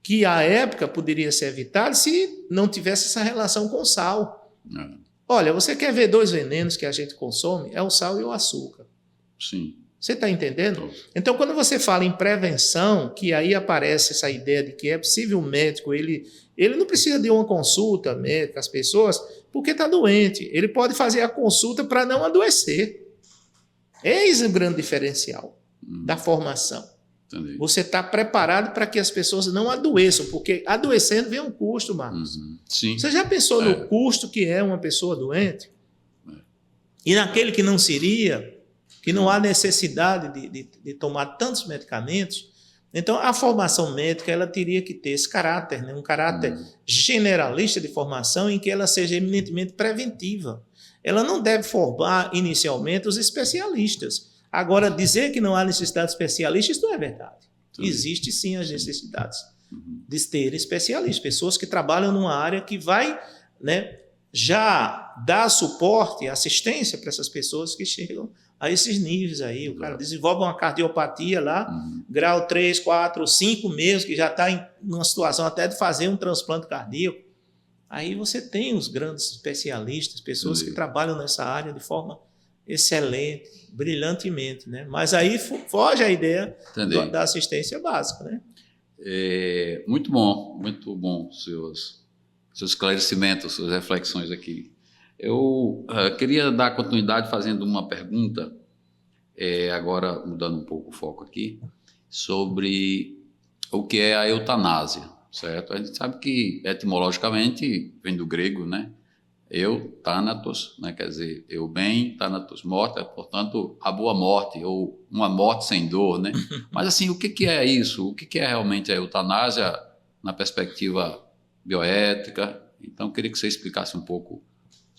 Speaker 2: que a época poderia ser evitada se não tivesse essa relação com o sal. Olha, você quer ver 2 venenos que a gente consome? É o sal e o açúcar.
Speaker 1: Sim.
Speaker 2: Você está entendendo? Então, quando você fala em prevenção, que aí aparece essa ideia de que é possível o médico, ele não precisa de uma consulta médica às pessoas porque está doente. Ele pode fazer a consulta para não adoecer. Eis o grande diferencial da formação.
Speaker 1: Entendi.
Speaker 2: Você está preparado para que as pessoas não adoeçam, porque adoecendo vem um custo, Marcos.
Speaker 1: Sim.
Speaker 2: Você já pensou no custo que é uma pessoa doente? E naquele que não seria, que não há necessidade de tomar tantos medicamentos? Então, a formação médica ela teria que ter esse caráter, né? Um caráter generalista de formação em que ela seja eminentemente preventiva. Ela não deve formar inicialmente os especialistas. Agora, dizer que não há necessidade de especialistas, isso não é verdade. Existe sim as necessidades de ter especialistas, pessoas que trabalham numa área que vai, né, já dar suporte, assistência para essas pessoas que chegam a esses níveis aí. O cara desenvolve uma cardiopatia lá, grau 3, 4, 5 mesmo, que já está em uma situação até de fazer um transplante cardíaco. Aí você tem os grandes especialistas, pessoas que trabalham nessa área de forma excelente, brilhantemente, né? Mas aí foge a ideia da assistência básica, né?
Speaker 1: Muito bom seus esclarecimentos, suas reflexões aqui. Eu queria dar continuidade fazendo uma pergunta, agora mudando um pouco o foco aqui, sobre o que é a eutanásia, certo? A gente sabe que etimologicamente vem do grego, né? Thanatos, né? Quer dizer, eu bem, thanatos, morte, portanto, a boa morte, ou uma morte sem dor, né? Mas assim, o que é isso? O que é realmente a eutanásia na perspectiva bioética? Então, eu queria que você explicasse um pouco.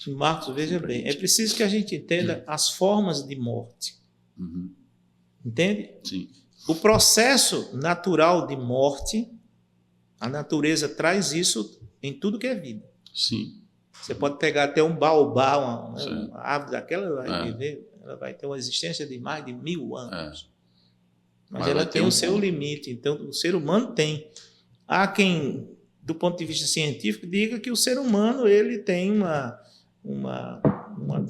Speaker 2: Marcos, veja bem, é preciso que a gente entenda as formas de morte. Entende?
Speaker 1: Sim.
Speaker 2: O processo natural de morte, a natureza traz isso em tudo que é vida.
Speaker 1: Sim.
Speaker 2: Você pode pegar até um baobá, uma árvore daquela, ela vai ter uma existência de mais de 1000 anos. Mas ela tem o seu limite. Então, o ser humano tem. Há quem, do ponto de vista científico, diga que o ser humano ele tem uma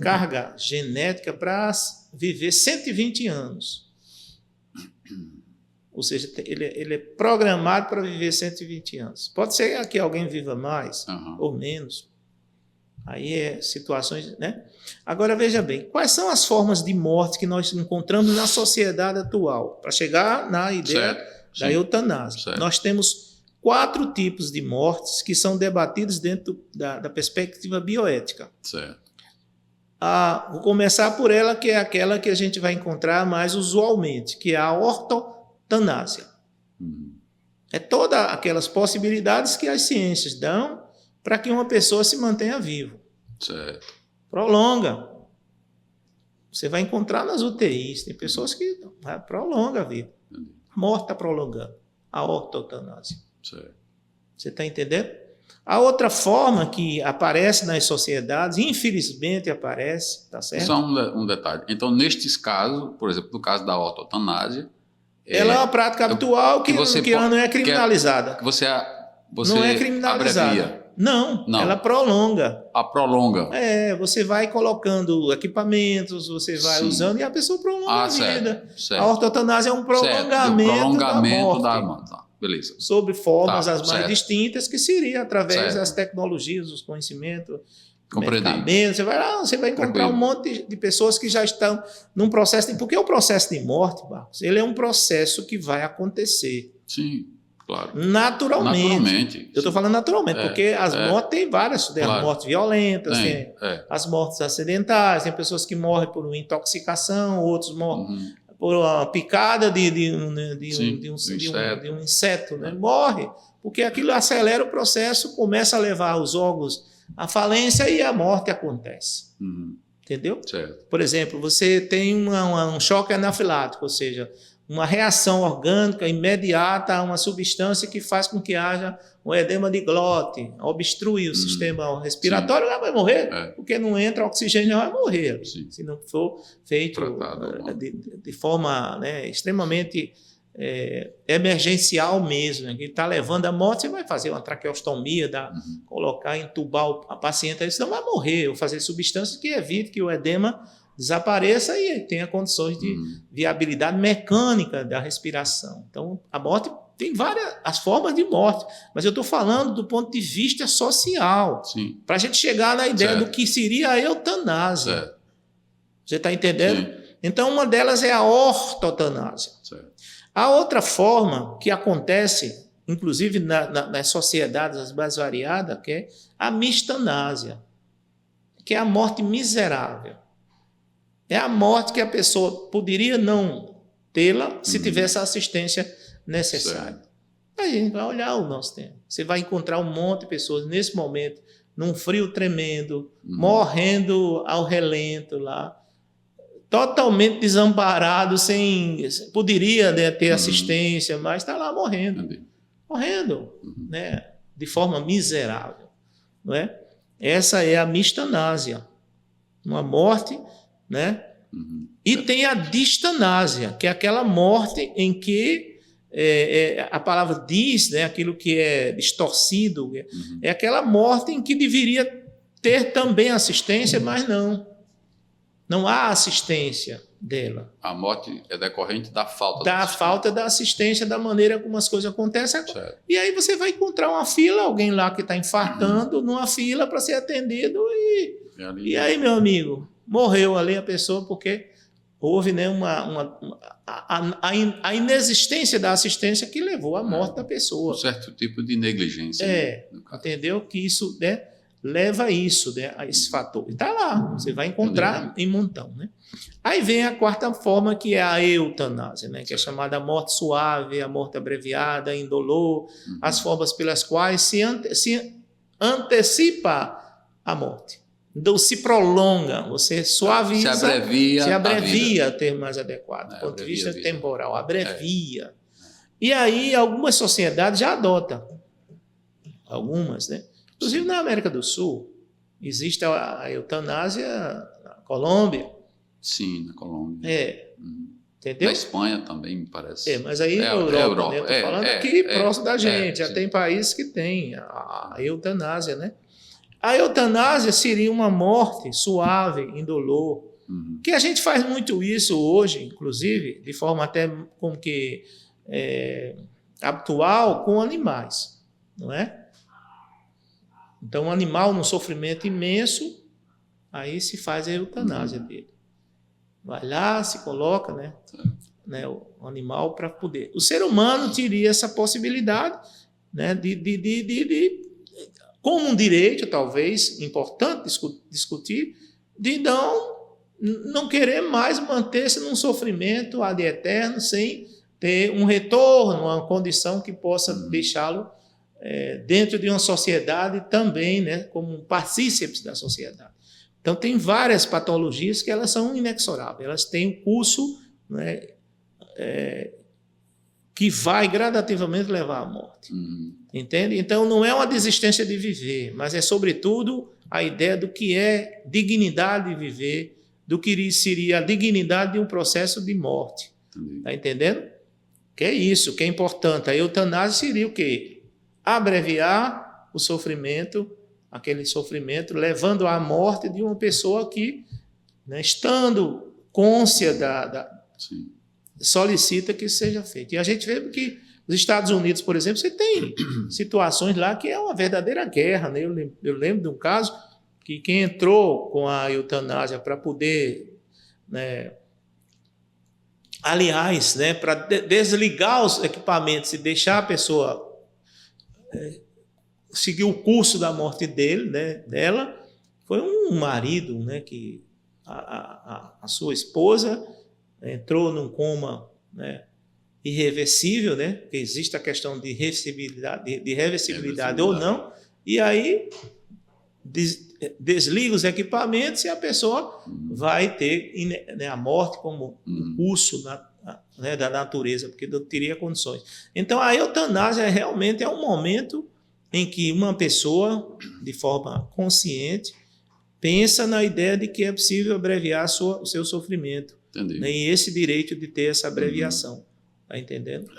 Speaker 2: carga genética para viver 120 anos. Ou seja, ele é programado para viver 120 anos. Pode ser que alguém viva mais ou menos. Aí é situações, né? Agora, veja bem, quais são as formas de morte que nós encontramos na sociedade atual? Para chegar na ideia da eutanásia. Nós temos 4 tipos de mortes que são debatidos dentro da perspectiva bioética.
Speaker 1: Certo.
Speaker 2: Vou começar por ela, que é aquela que a gente vai encontrar mais usualmente, que é a ortotanásia. É todas aquelas possibilidades que as ciências dão para que uma pessoa se mantenha viva.
Speaker 1: Certo.
Speaker 2: Prolonga. Você vai encontrar nas UTIs, tem pessoas que prolongam a vida. A morte está prolongando. A ortotanásia.
Speaker 1: Certo.
Speaker 2: Você está entendendo? A outra forma que aparece nas sociedades, infelizmente aparece, tá certo?
Speaker 1: Só um detalhe. Então, nestes casos, por exemplo, no caso da ortotanásia,
Speaker 2: ela é uma prática habitual que não é criminalizada.
Speaker 1: Que você
Speaker 2: não é criminalizada.
Speaker 1: Abrevia.
Speaker 2: Não, ela prolonga.
Speaker 1: Prolonga.
Speaker 2: Você vai colocando equipamentos, você vai usando e a pessoa prolonga a vida.
Speaker 1: Certo.
Speaker 2: A ortotanásia é um prolongamento da morte.
Speaker 1: Beleza.
Speaker 2: Sob formas as mais distintas, que seria através das tecnologias, dos conhecimentos, medicamentos. Você vai encontrar um monte de pessoas que já estão num processo porque o processo de morte, Marcos, ele é um processo que vai acontecer.
Speaker 1: Sim. Claro.
Speaker 2: Naturalmente. Eu estou falando naturalmente, porque as mortes tem várias, tem as mortes violentas, tem as mortes acidentais, tem pessoas que morrem por uma intoxicação, outros morrem por uma picada de um inseto, né? Morre, porque aquilo acelera o processo, começa a levar os órgãos à falência e a morte acontece. Entendeu?
Speaker 1: Certo.
Speaker 2: Por exemplo, você tem um choque anafilático, ou seja, uma reação orgânica imediata a uma substância que faz com que haja um edema de glote, obstrui o sistema respiratório, ela vai morrer, porque não entra oxigênio, ela vai morrer.
Speaker 1: Sim.
Speaker 2: Se não for feito de forma, né, extremamente emergencial mesmo, né, que está levando à morte, você vai fazer uma traqueostomia, colocar, entubar a paciente, aí senão vai morrer, ou fazer substâncias que evite que o edema desapareça e tenha condições de viabilidade mecânica da respiração. Então, a morte tem várias as formas de morte, mas eu estou falando do ponto de vista social, para a gente chegar na ideia do que seria a eutanásia. Você está entendendo? Sim. Então, uma delas é a ortotanásia. A outra forma que acontece, inclusive nas sociedades mais variadas, que é a mistanásia, que é a morte miserável. É a morte que a pessoa poderia não tê-la se tivesse a assistência necessária. Aí a gente vai olhar o nosso tempo. Você vai encontrar um monte de pessoas nesse momento, num frio tremendo, morrendo ao relento lá, totalmente desamparado, poderia, né, ter assistência, mas está lá morrendo. Morrendo, né, de forma miserável. Não é? Essa é a mistanásia. Uma morte, né? E tem a distanásia, que é aquela morte em que a palavra diz, né, aquilo que é distorcido, é aquela morte em que deveria ter também assistência, mas não há assistência dela.
Speaker 1: A morte é decorrente da falta
Speaker 2: da assistência, da maneira como as coisas acontecem. E aí você vai encontrar uma fila, alguém lá que está infartando, numa fila para ser atendido, e aí, meu amigo, morreu ali a pessoa porque houve, né, a inexistência da assistência que levou à morte da pessoa.
Speaker 1: Um certo tipo de negligência.
Speaker 2: Entendeu? Que isso, né, leva a isso, né, a esse fator. E está lá, você vai encontrar em montão. Né? Aí vem a quarta forma, que é a eutanásia, né, que é chamada morte suave, a morte abreviada, indolor, as formas pelas quais se antecipa a morte. Então, se prolonga, você suaviza, se abrevia o termo mais adequado, do ponto de vista temporal, abrevia. E aí, algumas sociedades já adotam, algumas, né? Inclusive na América do Sul, existe a eutanásia na Colômbia.
Speaker 1: Sim, na Colômbia.
Speaker 2: Entendeu?
Speaker 1: Na Espanha também, me parece.
Speaker 2: Mas aí na Europa, né? Eu estou falando aqui próximo da gente, já tem países que têm a eutanásia, né? A eutanásia seria uma morte suave, indolor, que a gente faz muito isso hoje, inclusive, de forma até como que habitual com animais, não é? Então, um animal num sofrimento imenso, aí se faz a eutanásia dele. Vai lá, se coloca, né, o animal para poder. O ser humano teria essa possibilidade, né, como um direito, talvez, importante discutir, de não querer mais manter-se num sofrimento ad eterno sem ter um retorno, uma condição que possa deixá-lo dentro de uma sociedade também, né, como um partícipe da sociedade. Então, tem várias patologias que elas são inexoráveis, elas têm um curso, né, que vai gradativamente levar à morte. Entende? Então, não é uma desistência de viver, mas é, sobretudo, a ideia do que é dignidade de viver, do que seria a dignidade de um processo de morte. Está entendendo? Que é isso, que é importante. A eutanásia seria o quê? Abreviar o sofrimento, aquele sofrimento, levando à morte de uma pessoa que, né, estando cônscia solicita que seja feito. E a gente vê que nos Estados Unidos, por exemplo, você tem situações lá que é uma verdadeira guerra. Né? Eu lembro de um caso que quem entrou com a eutanásia para poder, né, aliás, né, para desligar os equipamentos e deixar a pessoa seguir o curso da morte dela, foi um marido, né, que a sua esposa entrou num coma, né, irreversível, né, porque existe a questão de reversibilidade ou não, e aí desliga os equipamentos e a pessoa vai ter, né, a morte como um curso né, da natureza, porque não teria condições. Então, a eutanásia realmente é um momento em que uma pessoa, de forma consciente, pensa na ideia de que é possível abreviar o seu sofrimento.
Speaker 1: Entendi.
Speaker 2: Né, e esse direito de ter essa abreviação. Está entendendo?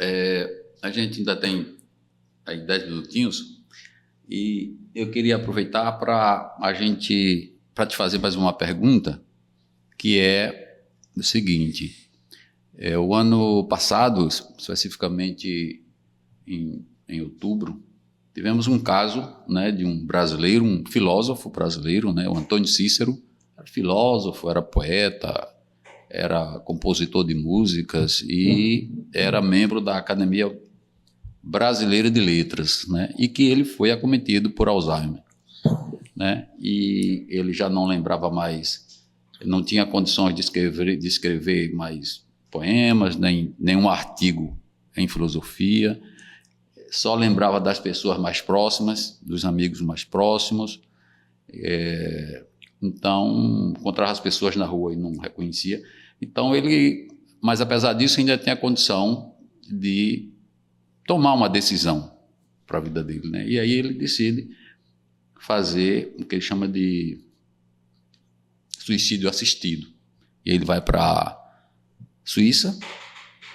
Speaker 1: A gente ainda tem aí 10 minutinhos e eu queria aproveitar para te fazer mais uma pergunta, que é o seguinte: o ano passado, especificamente em outubro, tivemos um caso, né, de um brasileiro, um filósofo brasileiro, né, o Antônio Cícero. Era filósofo, era poeta, era compositor de músicas e era membro da Academia Brasileira de Letras, né? E que ele foi acometido por Alzheimer, né? E ele já não lembrava mais, não tinha condições de escrever mais poemas, nenhum artigo em filosofia, só lembrava das pessoas mais próximas, dos amigos mais próximos. Então, encontrava as pessoas na rua e não reconhecia. Então, mas apesar disso, ainda tem a condição de tomar uma decisão para a vida dele, né? E aí ele decide fazer o que ele chama de suicídio assistido. E ele vai para a Suíça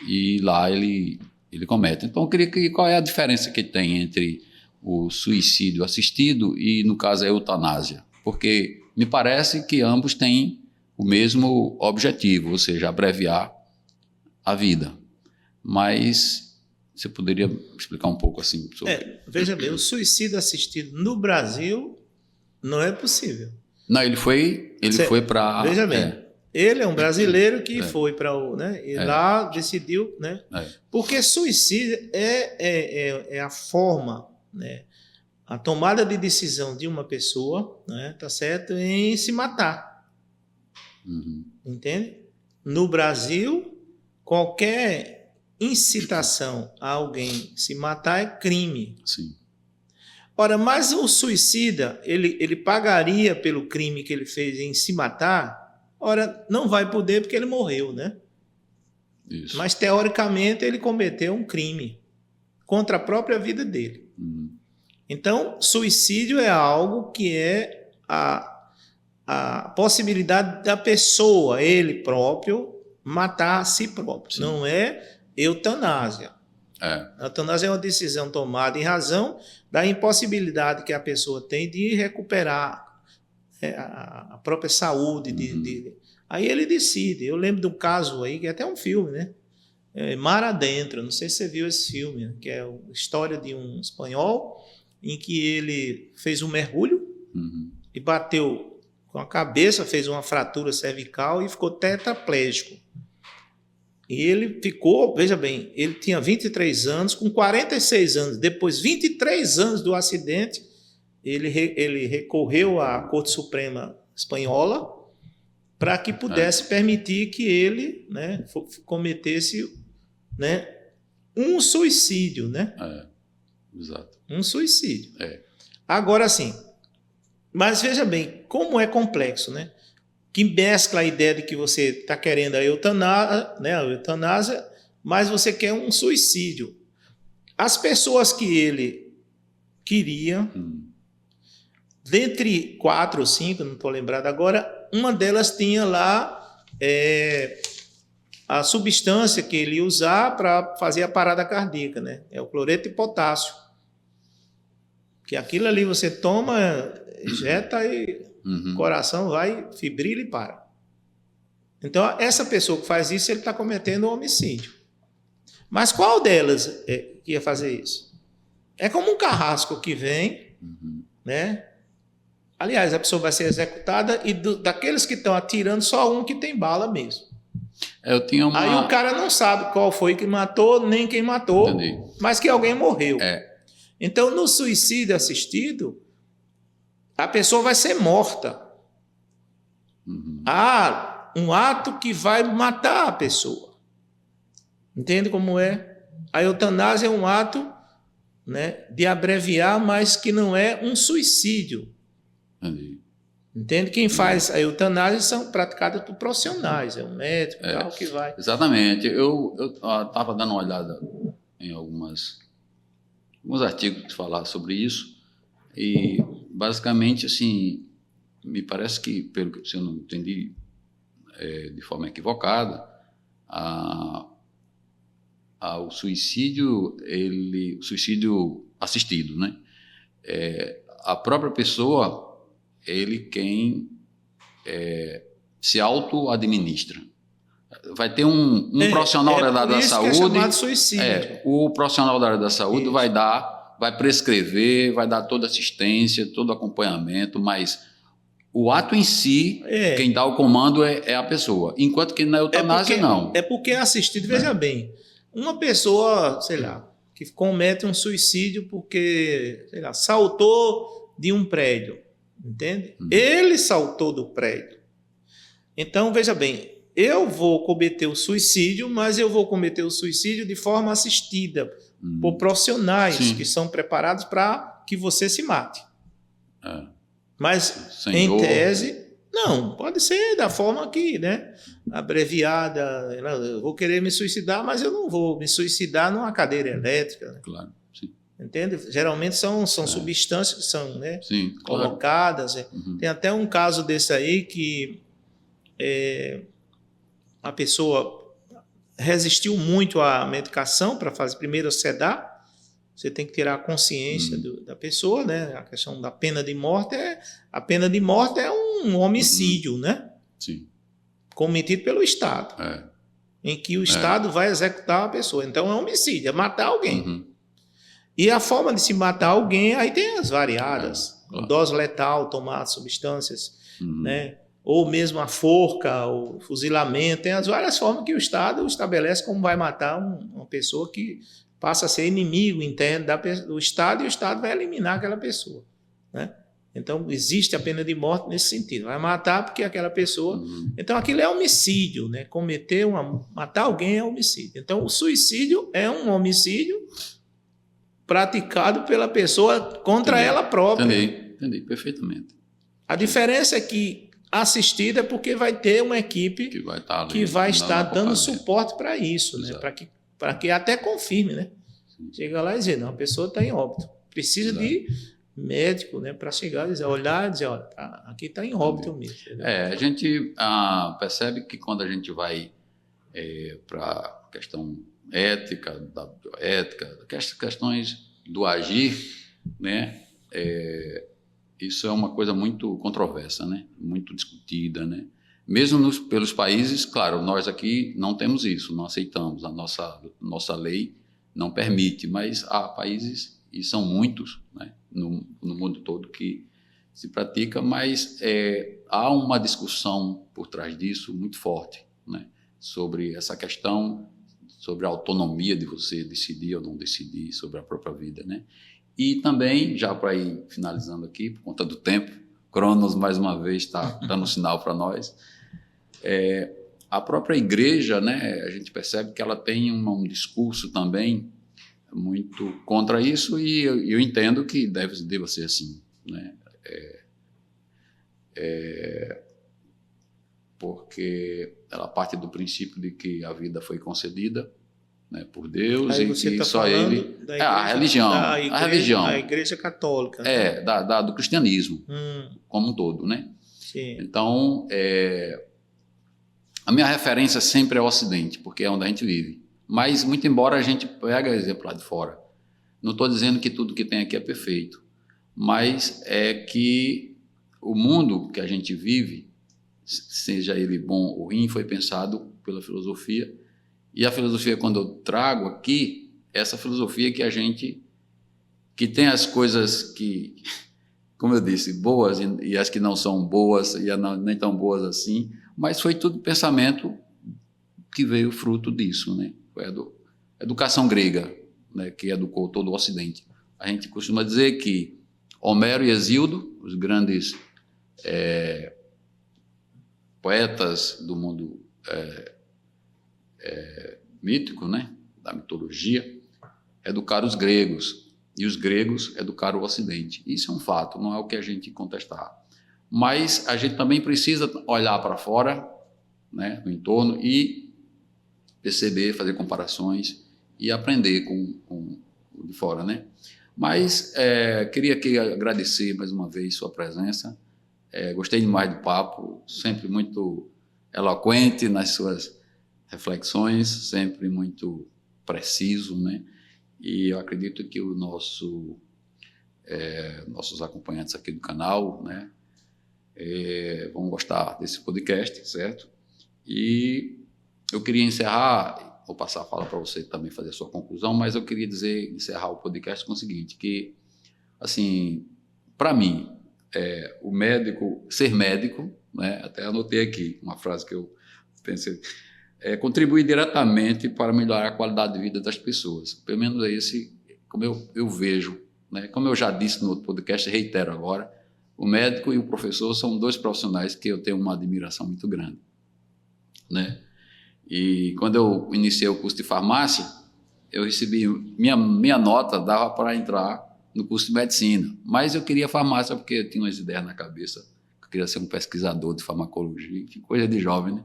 Speaker 1: e lá ele comete. Então, eu queria que qual é a diferença que tem entre o suicídio assistido e, no caso, a eutanásia? Porque me parece que ambos têm o mesmo objetivo, ou seja, abreviar a vida. Mas você poderia explicar um pouco assim sobre...
Speaker 2: Veja bem, o suicídio assistido no Brasil não é possível.
Speaker 1: Não, ele foi para...
Speaker 2: Veja bem, ele é um brasileiro que foi para o... Né, e lá decidiu... Né, porque suicídio é a forma... Né, a tomada de decisão de uma pessoa, né, tá certo, em se matar. Entende? No Brasil, qualquer incitação a alguém se matar é crime.
Speaker 1: Sim.
Speaker 2: Ora, mas o suicida, ele pagaria pelo crime que ele fez em se matar? Ora, não vai poder porque ele morreu, né?
Speaker 1: Isso.
Speaker 2: Mas, teoricamente, ele cometeu um crime contra a própria vida dele. Então, suicídio é algo que é a possibilidade da pessoa, ele próprio, matar a si próprio. Sim. Não é eutanásia. A eutanásia é uma decisão tomada em razão da impossibilidade que a pessoa tem de recuperar a própria saúde. Aí ele decide. Eu lembro de um caso aí, que é até um filme, né? Mar Adentro, não sei se você viu esse filme, que é a história de um espanhol em que ele fez um mergulho e bateu com a cabeça, fez uma fratura cervical e ficou tetraplégico. E ele ficou, veja bem, ele tinha 23 anos, com 46 anos, depois 23 anos do acidente, ele recorreu à Corte Suprema Espanhola para que pudesse permitir que ele, né, cometesse, né, um suicídio, né?
Speaker 1: Exato.
Speaker 2: Um suicídio. Agora sim, mas veja bem, como é complexo, né? Que mescla a ideia de que você está querendo a eutanásia, mas você quer um suicídio. As pessoas que ele queria, dentre 4 ou 5, não estou lembrado agora, uma delas tinha lá a substância que ele ia usar para fazer a parada cardíaca, né? É o cloreto de potássio. Que aquilo ali você toma, injeta e o coração vai, fibrila e para. Então, essa pessoa que faz isso, ele está cometendo um homicídio. Mas qual delas que ia fazer isso? É como um carrasco que vem, né? Aliás, a pessoa vai ser executada e daqueles que estão atirando, só um que tem bala mesmo. Aí o cara não sabe qual foi que matou, nem quem matou, mas que alguém morreu. Então, no suicídio assistido, a pessoa vai ser morta. Há um ato que vai matar a pessoa. Entende como é? A eutanásia é um ato, né, de abreviar, mas que não é um suicídio. Entende? Quem faz a eutanásia são praticadas por profissionais, é um médico e tal que vai.
Speaker 1: Exatamente. Eu estava dando uma olhada em alguns artigos que falavam sobre isso e, basicamente, assim, me parece que, pelo que se eu não entendi de forma equivocada, o suicídio assistido, né? A própria pessoa, ele quem se auto-administra. Vai ter um profissional da área da saúde.
Speaker 2: É chamado suicídio.
Speaker 1: O profissional da área da saúde vai prescrever, vai dar toda assistência, todo acompanhamento, mas o ato em si, quem dá o comando é a pessoa. Enquanto que na eutanásia, não.
Speaker 2: É porque é assistido, veja bem, uma pessoa, sei lá, que comete um suicídio porque, sei lá, saltou de um prédio, entende? Ele saltou do prédio. Então, veja bem, eu vou cometer o suicídio, mas eu vou cometer o suicídio de forma assistida por profissionais que são preparados para que você se mate. Mas, em tese, não, pode ser da forma que, né, abreviada, eu vou querer me suicidar, mas eu não vou me suicidar numa cadeira elétrica. Né?
Speaker 1: Claro, sim.
Speaker 2: Entende? Geralmente são substâncias que são, né,
Speaker 1: sim,
Speaker 2: colocadas. Claro. Tem até um caso desse aí que a pessoa resistiu muito à medicação para fazer primeiro sedar. Você tem que tirar a consciência da pessoa, né? A questão da pena de morte é um homicídio, né?
Speaker 1: Sim.
Speaker 2: Cometido pelo Estado, em que o Estado vai executar a pessoa. Então é homicídio, é matar alguém. E a forma de se matar alguém, aí tem as variadas, claro. Dose letal, tomar substâncias, né? Ou mesmo a forca, o fuzilamento, tem as várias formas que o Estado estabelece como vai matar uma pessoa que passa a ser inimigo interno do Estado e o Estado vai eliminar aquela pessoa. Né? Então, existe a pena de morte nesse sentido. Vai matar porque aquela pessoa... Então, aquilo é homicídio. Né? Matar alguém é homicídio. Então, o suicídio é um homicídio praticado pela pessoa contra ela própria.
Speaker 1: Entendi perfeitamente.
Speaker 2: A diferença é que assistida é porque vai ter uma equipe que vai estar dando suporte para isso, né? Para que até confirme, né? Chega lá e dizer, não, a pessoa está em óbito. Precisa de médico, né? Para chegar e dizer, olhar e dizer, olha, aqui está em óbito mesmo.
Speaker 1: A gente percebe que quando a gente vai para a questão ética, da bioética, questões do agir, né? Isso é uma coisa muito controversa, né? Muito discutida, né? Mesmo pelos países, claro, nós aqui não temos isso, não aceitamos, a nossa lei não permite, mas há países, e são muitos, né, no mundo todo que se pratica, mas há uma discussão por trás disso muito forte, né, sobre essa questão, sobre a autonomia de você decidir ou não decidir sobre a própria vida, né? E também, já para ir finalizando aqui, por conta do tempo, Cronos mais uma vez está dando sinal para nós. A própria igreja, né, a gente percebe que ela tem um discurso também muito contra isso e eu entendo que deva ser assim, né? Porque ela parte do princípio de que a vida foi concedida, né, por Deus e que só ele... a religião.
Speaker 2: A igreja católica. Né?
Speaker 1: Do cristianismo como um todo, né?
Speaker 2: Sim.
Speaker 1: Então, a minha referência sempre é o Ocidente, porque é onde a gente vive. Mas, muito embora a gente pegue exemplo lá de fora, não estou dizendo que tudo que tem aqui é perfeito, mas é que o mundo que a gente vive, seja ele bom ou ruim, foi pensado pela filosofia. E a filosofia, quando eu trago aqui, essa filosofia que tem as coisas que, como eu disse, boas e as que não são boas e nem tão boas assim, mas foi tudo pensamento que veio fruto disso, né? Foi a educação grega, né, que educou todo o Ocidente. A gente costuma dizer que Homero e Hesíodo, os grandes poetas do mundo mítico, né, da mitologia, educaram os gregos, e os gregos educaram o Ocidente. Isso é um fato, não é o que a gente contestar. mas a gente também precisa olhar para fora, né, no entorno, e perceber, fazer comparações e aprender com o de fora, né? Mas queria aqui agradecer mais uma vez sua presença. Gostei demais do papo, sempre muito eloquente nas suas reflexões, sempre muito preciso, né? E eu acredito que nossos acompanhantes aqui do canal, né, vão gostar desse podcast, certo? E eu queria encerrar, vou passar a fala para você também fazer a sua conclusão, mas eu queria encerrar o podcast com o seguinte, que, assim, para mim, ser médico, né, até anotei aqui uma frase que eu pensei, contribui diretamente para melhorar a qualidade de vida das pessoas. Pelo menos é esse, como eu vejo, né? Como eu já disse no outro podcast, reitero agora, o médico e o professor são dois profissionais que eu tenho uma admiração muito grande, né? E quando eu iniciei o curso de farmácia, eu recebi, minha nota dava para entrar no curso de medicina, mas eu queria farmácia porque eu tinha umas ideias na cabeça, eu queria ser um pesquisador de farmacologia, que coisa de jovem, né?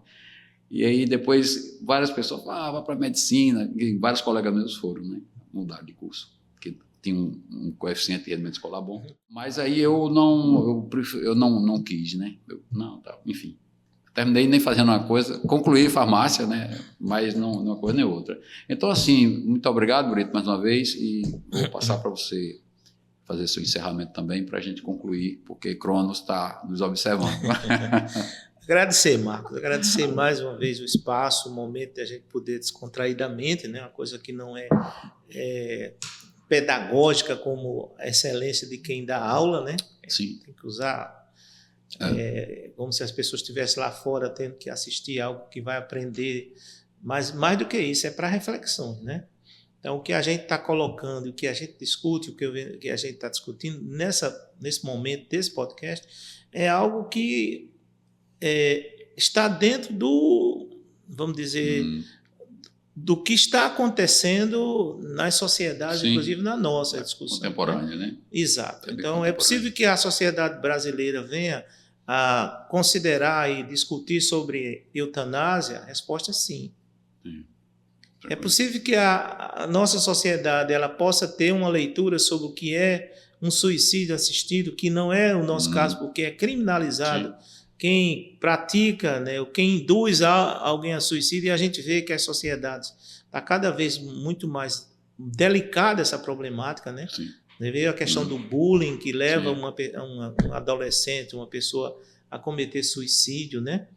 Speaker 1: E aí depois várias pessoas falaram, vá para medicina, e vários colegas meus foram, né, mudar de curso, porque tinha um coeficiente de rendimento escolar bom. Mas aí eu não quis, né? Enfim. Terminei nem fazendo uma coisa, concluí farmácia, né? Mas não uma coisa nem outra. Então, assim, muito obrigado, Brito, mais uma vez, e vou passar para você fazer seu encerramento também, para a gente concluir, porque Cronos está nos observando.
Speaker 2: Agradecer, Marcos, agradecer mais uma vez o espaço, o momento de a gente poder descontraídamente, né? Uma coisa que não é pedagógica como a excelência de quem dá aula, né?
Speaker 1: Sim.
Speaker 2: Tem que usar como se as pessoas estivessem lá fora tendo que assistir algo que vai aprender, mas mais do que isso, é para reflexão, né? Então, o que a gente está colocando, o que a gente discute, o que a gente está discutindo nesse momento desse podcast, é algo que está dentro vamos dizer, do que está acontecendo nas sociedades, sim, inclusive na nossa discussão.
Speaker 1: Contemporânea, né?
Speaker 2: Exato. Então, é possível que a sociedade brasileira venha a considerar e discutir sobre eutanásia? A resposta é sim. Sim. É possível que a nossa sociedade ela possa ter uma leitura sobre o que é um suicídio assistido, que não é o nosso caso, porque é criminalizado. Sim. Quem pratica, né, quem induz alguém a suicídio, e a gente vê que as sociedades está cada vez muito mais delicada essa problemática, né? Sim. Veio a questão do bullying que leva um adolescente, uma pessoa a cometer suicídio, né?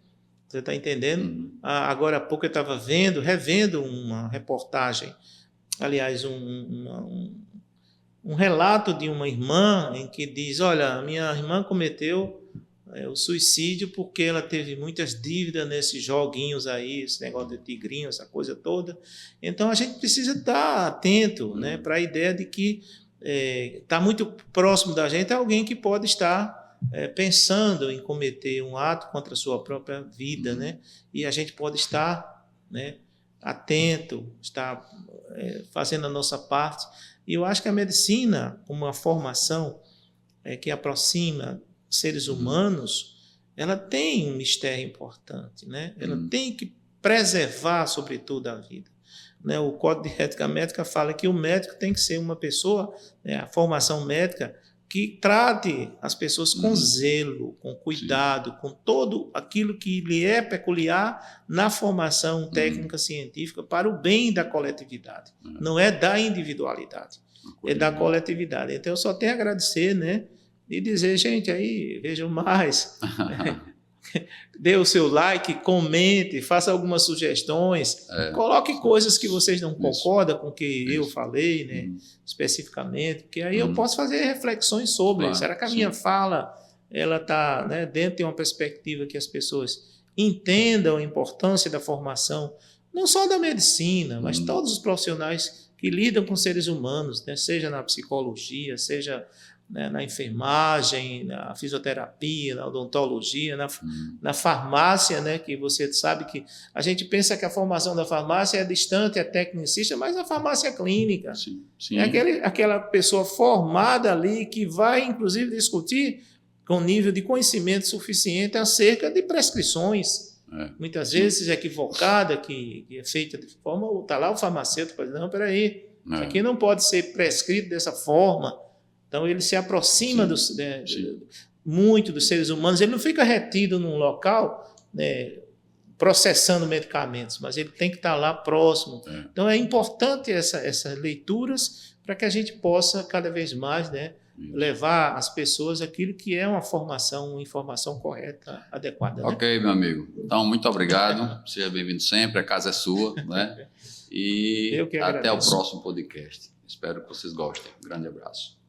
Speaker 2: Você está entendendo? Agora há pouco eu estava revendo uma reportagem, aliás, um relato de uma irmã em que diz, olha, minha irmã cometeu o suicídio porque ela teve muitas dívidas nesses joguinhos aí, esse negócio de tigrinho, essa coisa toda. Então a gente precisa estar atento, né, para a ideia de que está muito próximo da gente alguém que pode estar pensando em cometer um ato contra a sua própria vida, né? E a gente pode estar, né, atento, estar fazendo a nossa parte. E eu acho que a medicina, uma formação que aproxima seres humanos, ela tem um mistério importante, né? Ela tem que preservar, sobretudo, a vida. Né? O Código de Ética Médica fala que o médico tem que ser uma pessoa, né, a formação médica, que trate as pessoas com zelo, com cuidado, com todo aquilo que lhe é peculiar na formação técnica científica para o bem da coletividade. Não é da individualidade, é da coletividade. Então, eu só tenho a agradecer, né? E dizer, gente, aí, vejam mais, dê o seu like, comente, faça algumas sugestões, coloque coisas que vocês não concordam com o que eu falei, né, especificamente, porque aí eu posso fazer reflexões sobre. Claro, será que a minha fala ela está, né, dentro de uma perspectiva que as pessoas entendam a importância da formação, não só da medicina, mas todos os profissionais que lidam com seres humanos, né, seja na psicologia, seja na enfermagem, na fisioterapia, na odontologia, na farmácia, né, que você sabe que a gente pensa que a formação da farmácia é distante, é tecnicista, mas a farmácia é clínica. Sim. É aquela pessoa formada ali que vai, inclusive, discutir com nível de conhecimento suficiente acerca de prescrições, muitas vezes equivocada, que é feita de forma... Está lá o farmacêutico para dizer, não, peraí, isso aqui não pode ser prescrito dessa forma. Então, ele se aproxima muito dos seres humanos, ele não fica retido num local, né, processando medicamentos, mas ele tem que estar lá próximo. Então, é importante essas leituras para que a gente possa, cada vez mais, né, levar às pessoas aquilo que é uma informação correta, adequada.
Speaker 1: Ok, meu amigo. Então, muito obrigado. Seja bem-vindo sempre, a casa é sua, né? E até o próximo podcast. Espero que vocês gostem. Um grande abraço.